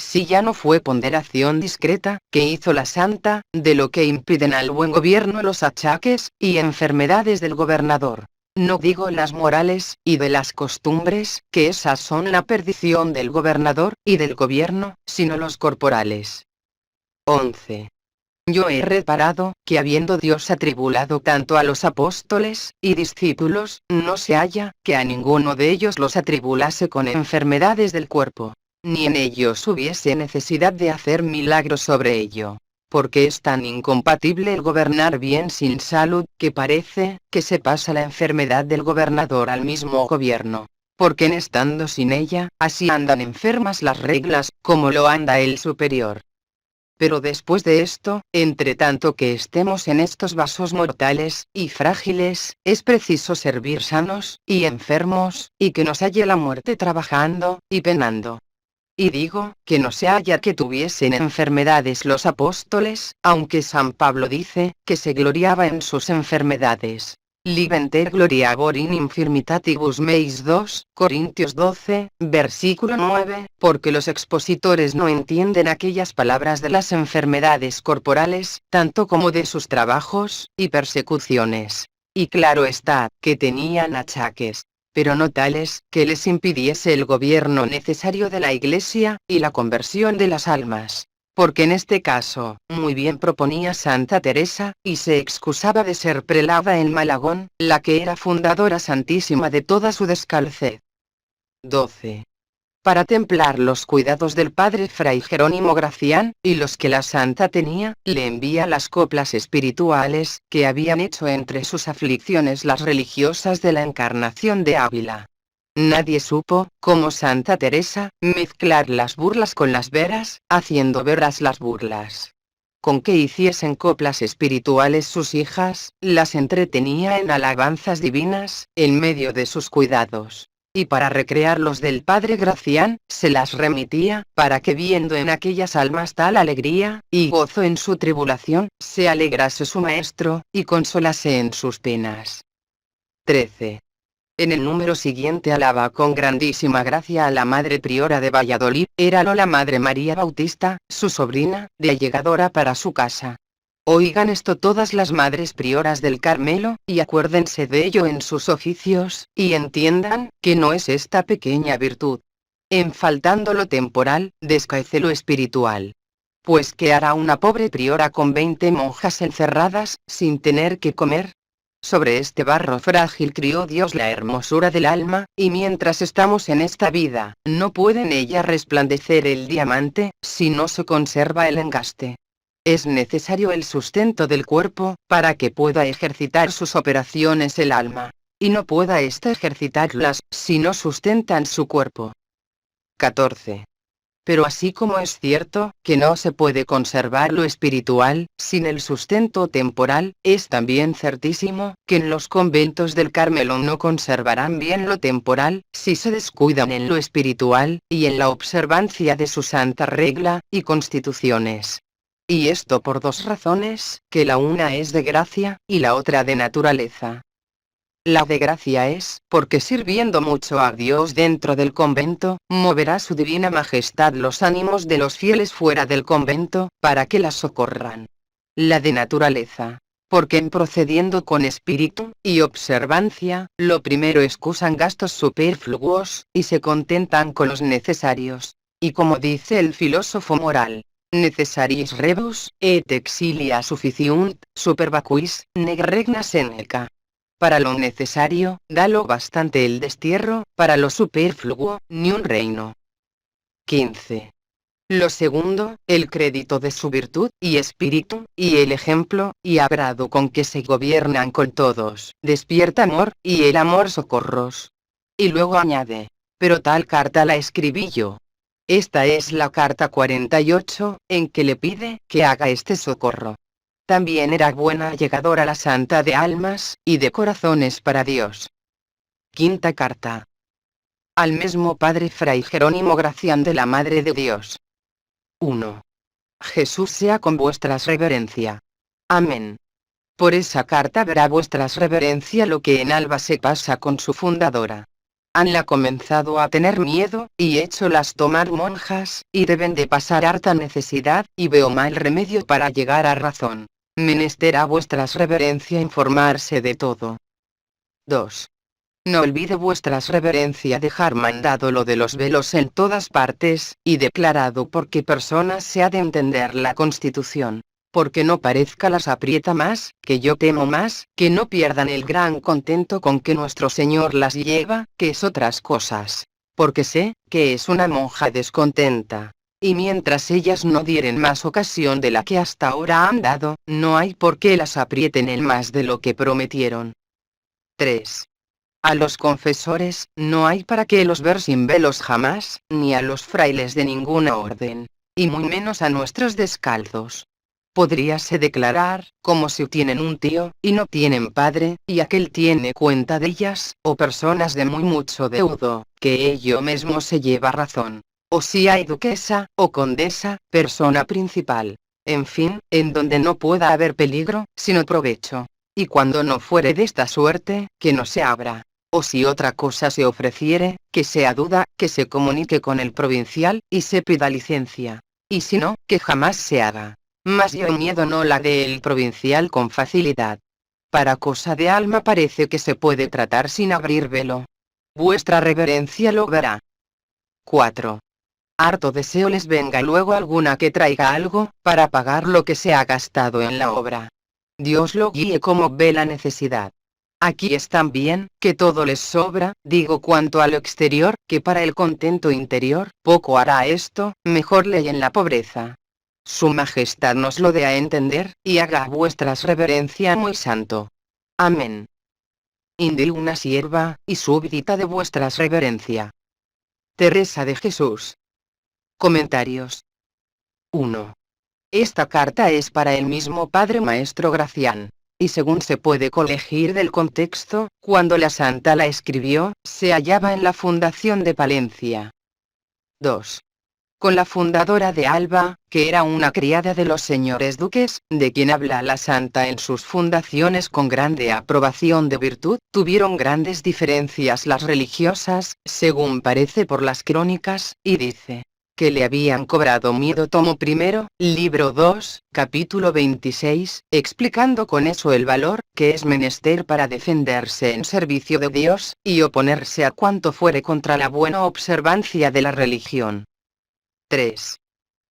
Si ya no fue ponderación discreta, que hizo la Santa, de lo que impiden al buen gobierno los achaques, y enfermedades del gobernador. No digo las morales, y de las costumbres, que esas son la perdición del gobernador, y del gobierno, sino los corporales. 11. Yo he reparado, que habiendo Dios atribulado tanto a los apóstoles, y discípulos, no se halla, que a ninguno de ellos los atribulase con enfermedades del cuerpo. Ni en ellos hubiese necesidad de hacer milagros sobre ello. Porque es tan incompatible el gobernar bien sin salud, que parece, que se pasa la enfermedad del gobernador al mismo gobierno. Porque en estando sin ella, así andan enfermas las reglas, como lo anda el superior. Pero después de esto, entre tanto que estemos en estos vasos mortales, y frágiles, es preciso servir sanos, y enfermos, y que nos halle la muerte trabajando, y penando. Y digo, que no se haya que tuviesen enfermedades los apóstoles, aunque San Pablo dice, que se gloriaba en sus enfermedades. Libenter gloriabor in infirmitatibus meis 2, Corintios 12, versículo 9, porque los expositores no entienden aquellas palabras de las enfermedades corporales, tanto como de sus trabajos y persecuciones. Y claro está, que tenían achaques, pero no tales, que les impidiese el gobierno necesario de la Iglesia, y la conversión de las almas. Porque en este caso, muy bien proponía Santa Teresa, y se excusaba de ser prelada en Malagón, la que era fundadora santísima de toda su descalcez. 12. Para templar los cuidados del padre Fray Jerónimo Gracián, y los que la santa tenía, le envía las coplas espirituales, que habían hecho entre sus aflicciones las religiosas de la Encarnación de Ávila. Nadie supo, como Santa Teresa, mezclar las burlas con las veras, haciendo veras las burlas. Con que hiciesen coplas espirituales sus hijas, las entretenía en alabanzas divinas, en medio de sus cuidados. Y para recrearlos del padre Gracián, se las remitía, para que viendo en aquellas almas tal alegría, y gozo en su tribulación, se alegrase su maestro, y consolase en sus penas. 13. En el número siguiente alaba con grandísima gracia a la Madre Priora de Valladolid, éralo la Madre María Bautista, su sobrina, de allegadora para su casa. Oigan esto todas las Madres Prioras del Carmelo, y acuérdense de ello en sus oficios, y entiendan, que no es esta pequeña virtud. En faltando lo temporal, descaece lo espiritual. Pues ¿qué hará una pobre priora con 20 monjas encerradas, sin tener que comer? Sobre este barro frágil crió Dios la hermosura del alma, y mientras estamos en esta vida, no puede en ella resplandecer el diamante, si no se conserva el engaste. Es necesario el sustento del cuerpo, para que pueda ejercitar sus operaciones el alma. Y no pueda ésta ejercitarlas, si no sustentan su cuerpo. 14. Pero así como es cierto, que no se puede conservar lo espiritual, sin el sustento temporal, es también certísimo, que en los conventos del Carmelo no conservarán bien lo temporal, si se descuidan en lo espiritual, y en la observancia de su santa regla, y constituciones. Y esto por dos razones, que la una es de gracia, y la otra de naturaleza. La de gracia es, porque sirviendo mucho a Dios dentro del convento, moverá su divina majestad los ánimos de los fieles fuera del convento, para que la socorran. La de naturaleza, porque en procediendo con espíritu y observancia, lo primero excusan gastos superfluos, y se contentan con los necesarios. Y como dice el filósofo moral, necessaris rebus, et exilia sufficiunt, super vacuis, nec regna Seneca. Para lo necesario, da lo bastante el destierro, para lo superfluo, ni un reino. 15. Lo segundo, el crédito de su virtud y espíritu, y el ejemplo y agrado con que se gobiernan con todos, despierta amor, y el amor socorros. Y luego añade, pero tal carta la escribí yo. Esta es la carta 48, en que le pide que haga este socorro. También era buena allegadora la santa de almas, y de corazones para Dios. Quinta carta. Al mismo Padre Fray Jerónimo Gracián de la Madre de Dios. 1. Jesús sea con vuestras reverencia. Amén. Por esa carta verá vuestras reverencia lo que en Alba se pasa con su fundadora. Hanla comenzado a tener miedo, y hécholas tomar monjas, y deben de pasar harta necesidad, y veo mal remedio para llegar a razón. Menester a vuestras reverencia informarse de todo. 2. No olvide vuestras reverencia dejar mandado lo de los velos en todas partes, y declarado por qué personas se ha de entender la Constitución. Porque no parezca las aprieta más, que yo temo más, que no pierdan el gran contento con que nuestro Señor las lleva, que es otras cosas. Porque sé, que es una monja descontenta. Y mientras ellas no dieren más ocasión de la que hasta ahora han dado, no hay por qué las aprieten el más de lo que prometieron. 3. A los confesores, no hay para qué los ver sin velos jamás, ni a los frailes de ninguna orden, y muy menos a nuestros descalzos. Podríase declarar, como si tienen un tío, y no tienen padre, y aquel tiene cuenta de ellas, o personas de muy mucho deudo, que ello mismo se lleva razón. O si hay duquesa, o condesa, persona principal. En fin, en donde no pueda haber peligro, sino provecho. Y cuando no fuere de esta suerte, que no se abra. O si otra cosa se ofreciere, que sea duda, que se comunique con el provincial, y se pida licencia. Y si no, que jamás se haga. Mas yo miedo no la dé el provincial con facilidad. Para cosa de alma parece que se puede tratar sin abrir velo. Vuestra reverencia lo verá. 4. Harto deseo les venga luego alguna que traiga algo, para pagar lo que se ha gastado en la obra. Dios lo guíe como ve la necesidad. Aquí están bien, que todo les sobra, digo cuanto a lo exterior, que para el contento interior, poco hará esto, mejor ley en la pobreza. Su Majestad nos lo dé a entender, y haga a vuestras reverencia muy santo. Amén. Indigna sierva, y súbdita de vuestras reverencia. Teresa de Jesús. Comentarios. 1. Esta carta es para el mismo Padre Maestro Gracián. Y según se puede colegir del contexto, cuando la santa la escribió, se hallaba en la fundación de Palencia. 2. Con la fundadora de Alba, que era una criada de los señores duques, de quien habla la santa en sus fundaciones con grande aprobación de virtud, tuvieron grandes diferencias las religiosas, según parece por las crónicas, y dice que le habían cobrado miedo. Tomo primero, libro 2, capítulo 26, explicando con eso el valor que es menester para defenderse en servicio de Dios, y oponerse a cuanto fuere contra la buena observancia de la religión. 3.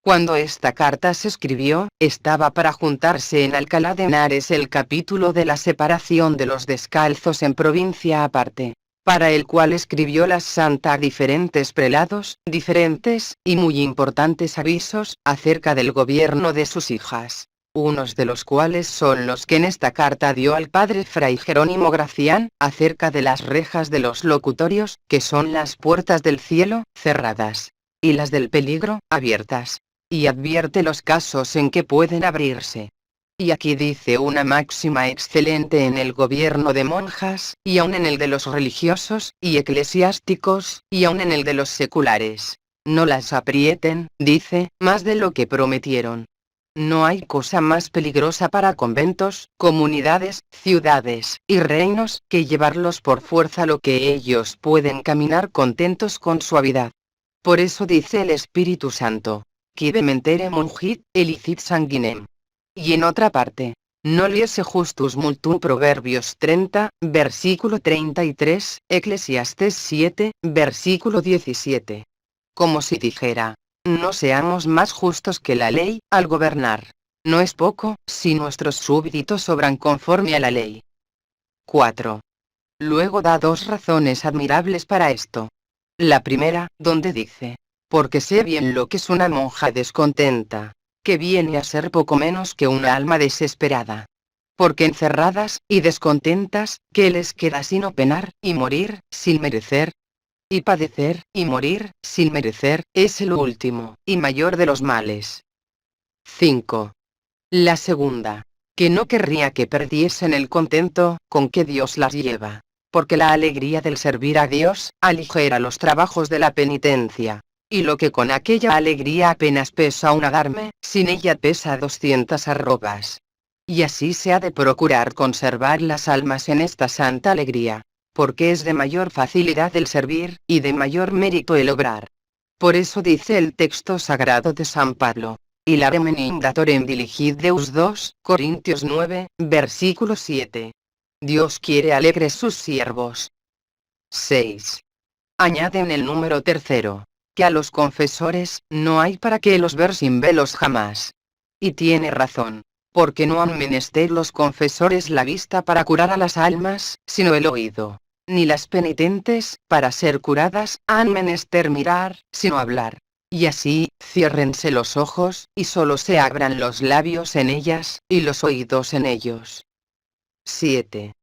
Cuando esta carta se escribió, estaba para juntarse en Alcalá de Henares el capítulo de la separación de los descalzos en provincia aparte, para el cual escribió la santa a diferentes prelados, diferentes, y muy importantes avisos, acerca del gobierno de sus hijas, unos de los cuales son los que en esta carta dio al padre Fray Jerónimo Gracián, acerca de las rejas de los locutorios, que son las puertas del cielo, cerradas, y las del peligro, abiertas. Y advierte los casos en que pueden abrirse. Y aquí dice una máxima excelente en el gobierno de monjas, y aun en el de los religiosos, y eclesiásticos, y aun en el de los seculares. No las aprieten, dice, más de lo que prometieron. No hay cosa más peligrosa para conventos, comunidades, ciudades, y reinos, que llevarlos por fuerza lo que ellos pueden caminar contentos con suavidad. Por eso dice el Espíritu Santo, quibe mentere mungit, elicit sanguinem. Y en otra parte, no liese justus multum. Proverbios 30, versículo 33, Eclesiastés 7, versículo 17. Como si dijera, no seamos más justos que la ley, al gobernar. No es poco, si nuestros súbditos obran conforme a la ley. 4. Luego da dos razones admirables para esto. La primera, donde dice, porque sé bien lo que es una monja descontenta, que viene a ser poco menos que una alma desesperada. Porque encerradas, y descontentas, ¿qué les queda sino penar, y morir, sin merecer? Y padecer, y morir, sin merecer, es el último, y mayor de los males. 5. La segunda, que no querría que perdiesen el contento, con que Dios las lleva. Porque la alegría del servir a Dios, aligera los trabajos de la penitencia. Y lo que con aquella alegría apenas pesa un adarme, sin ella pesa 200 arrobas. Y así se ha de procurar conservar las almas en esta santa alegría. Porque es de mayor facilidad el servir, y de mayor mérito el obrar. Por eso dice el texto sagrado de San Pablo. Y la remenindatorem diligid Deus 2, Corintios 9, versículo 7. Dios quiere alegres sus siervos. 6. Añade en el número tercero, que a los confesores, no hay para qué los ver sin velos jamás. Y tiene razón, porque no han menester los confesores la vista para curar a las almas, sino el oído. Ni las penitentes, para ser curadas, han menester mirar, sino hablar. Y así, ciérrense los ojos, y solo se abran los labios en ellas, y los oídos en ellos. 7.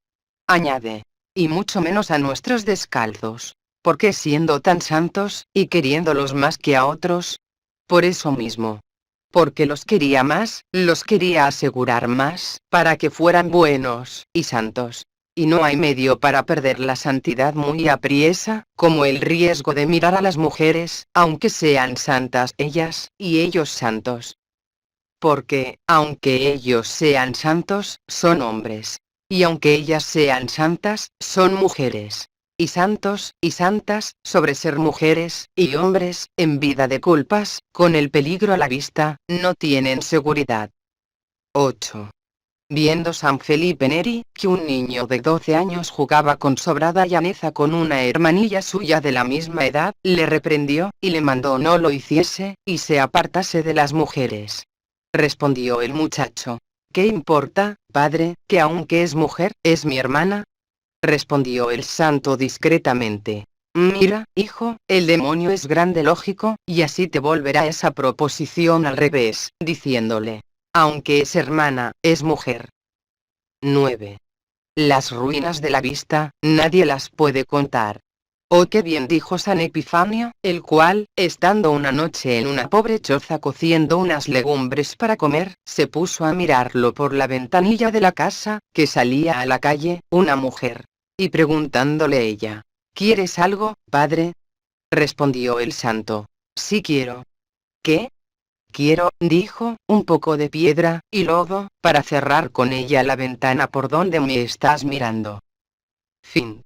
Añade, y mucho menos a nuestros descalzos, porque siendo tan santos, y queriéndolos más que a otros, por eso mismo, porque los quería más, los quería asegurar más, para que fueran buenos, y santos. Y no hay medio para perder la santidad muy apriesa, como el riesgo de mirar a las mujeres, aunque sean santas ellas, y ellos santos. Porque, aunque ellos sean santos, son hombres. y aunque ellas sean santas, son mujeres. Y santos, y santas, sobre ser mujeres, y hombres, en vida de culpas, con el peligro a la vista, no tienen seguridad. 8. Viendo San Felipe Neri, que un niño de 12 años jugaba con sobrada llaneza con una hermanilla suya de la misma edad, le reprendió, y le mandó no lo hiciese, y se apartase de las mujeres. Respondió el muchacho: ¿qué importa, padre, que aunque es mujer, es mi hermana? Respondió el santo discretamente: mira, hijo, el demonio es grande lógico, y así te volverá esa proposición al revés, diciéndole: aunque es hermana, es mujer. 9. Las ruinas de la vista, nadie las puede contar. Oh, qué bien dijo San Epifanio, el cual, estando una noche en una pobre choza cociendo unas legumbres para comer, se puso a mirarlo por la ventanilla de la casa, que salía a la calle, una mujer. Y preguntándole ella: ¿quieres algo, padre? Respondió el santo: sí quiero. ¿Qué? Quiero, dijo, un poco de piedra y lodo, para cerrar con ella la ventana por donde me estás mirando. Fin.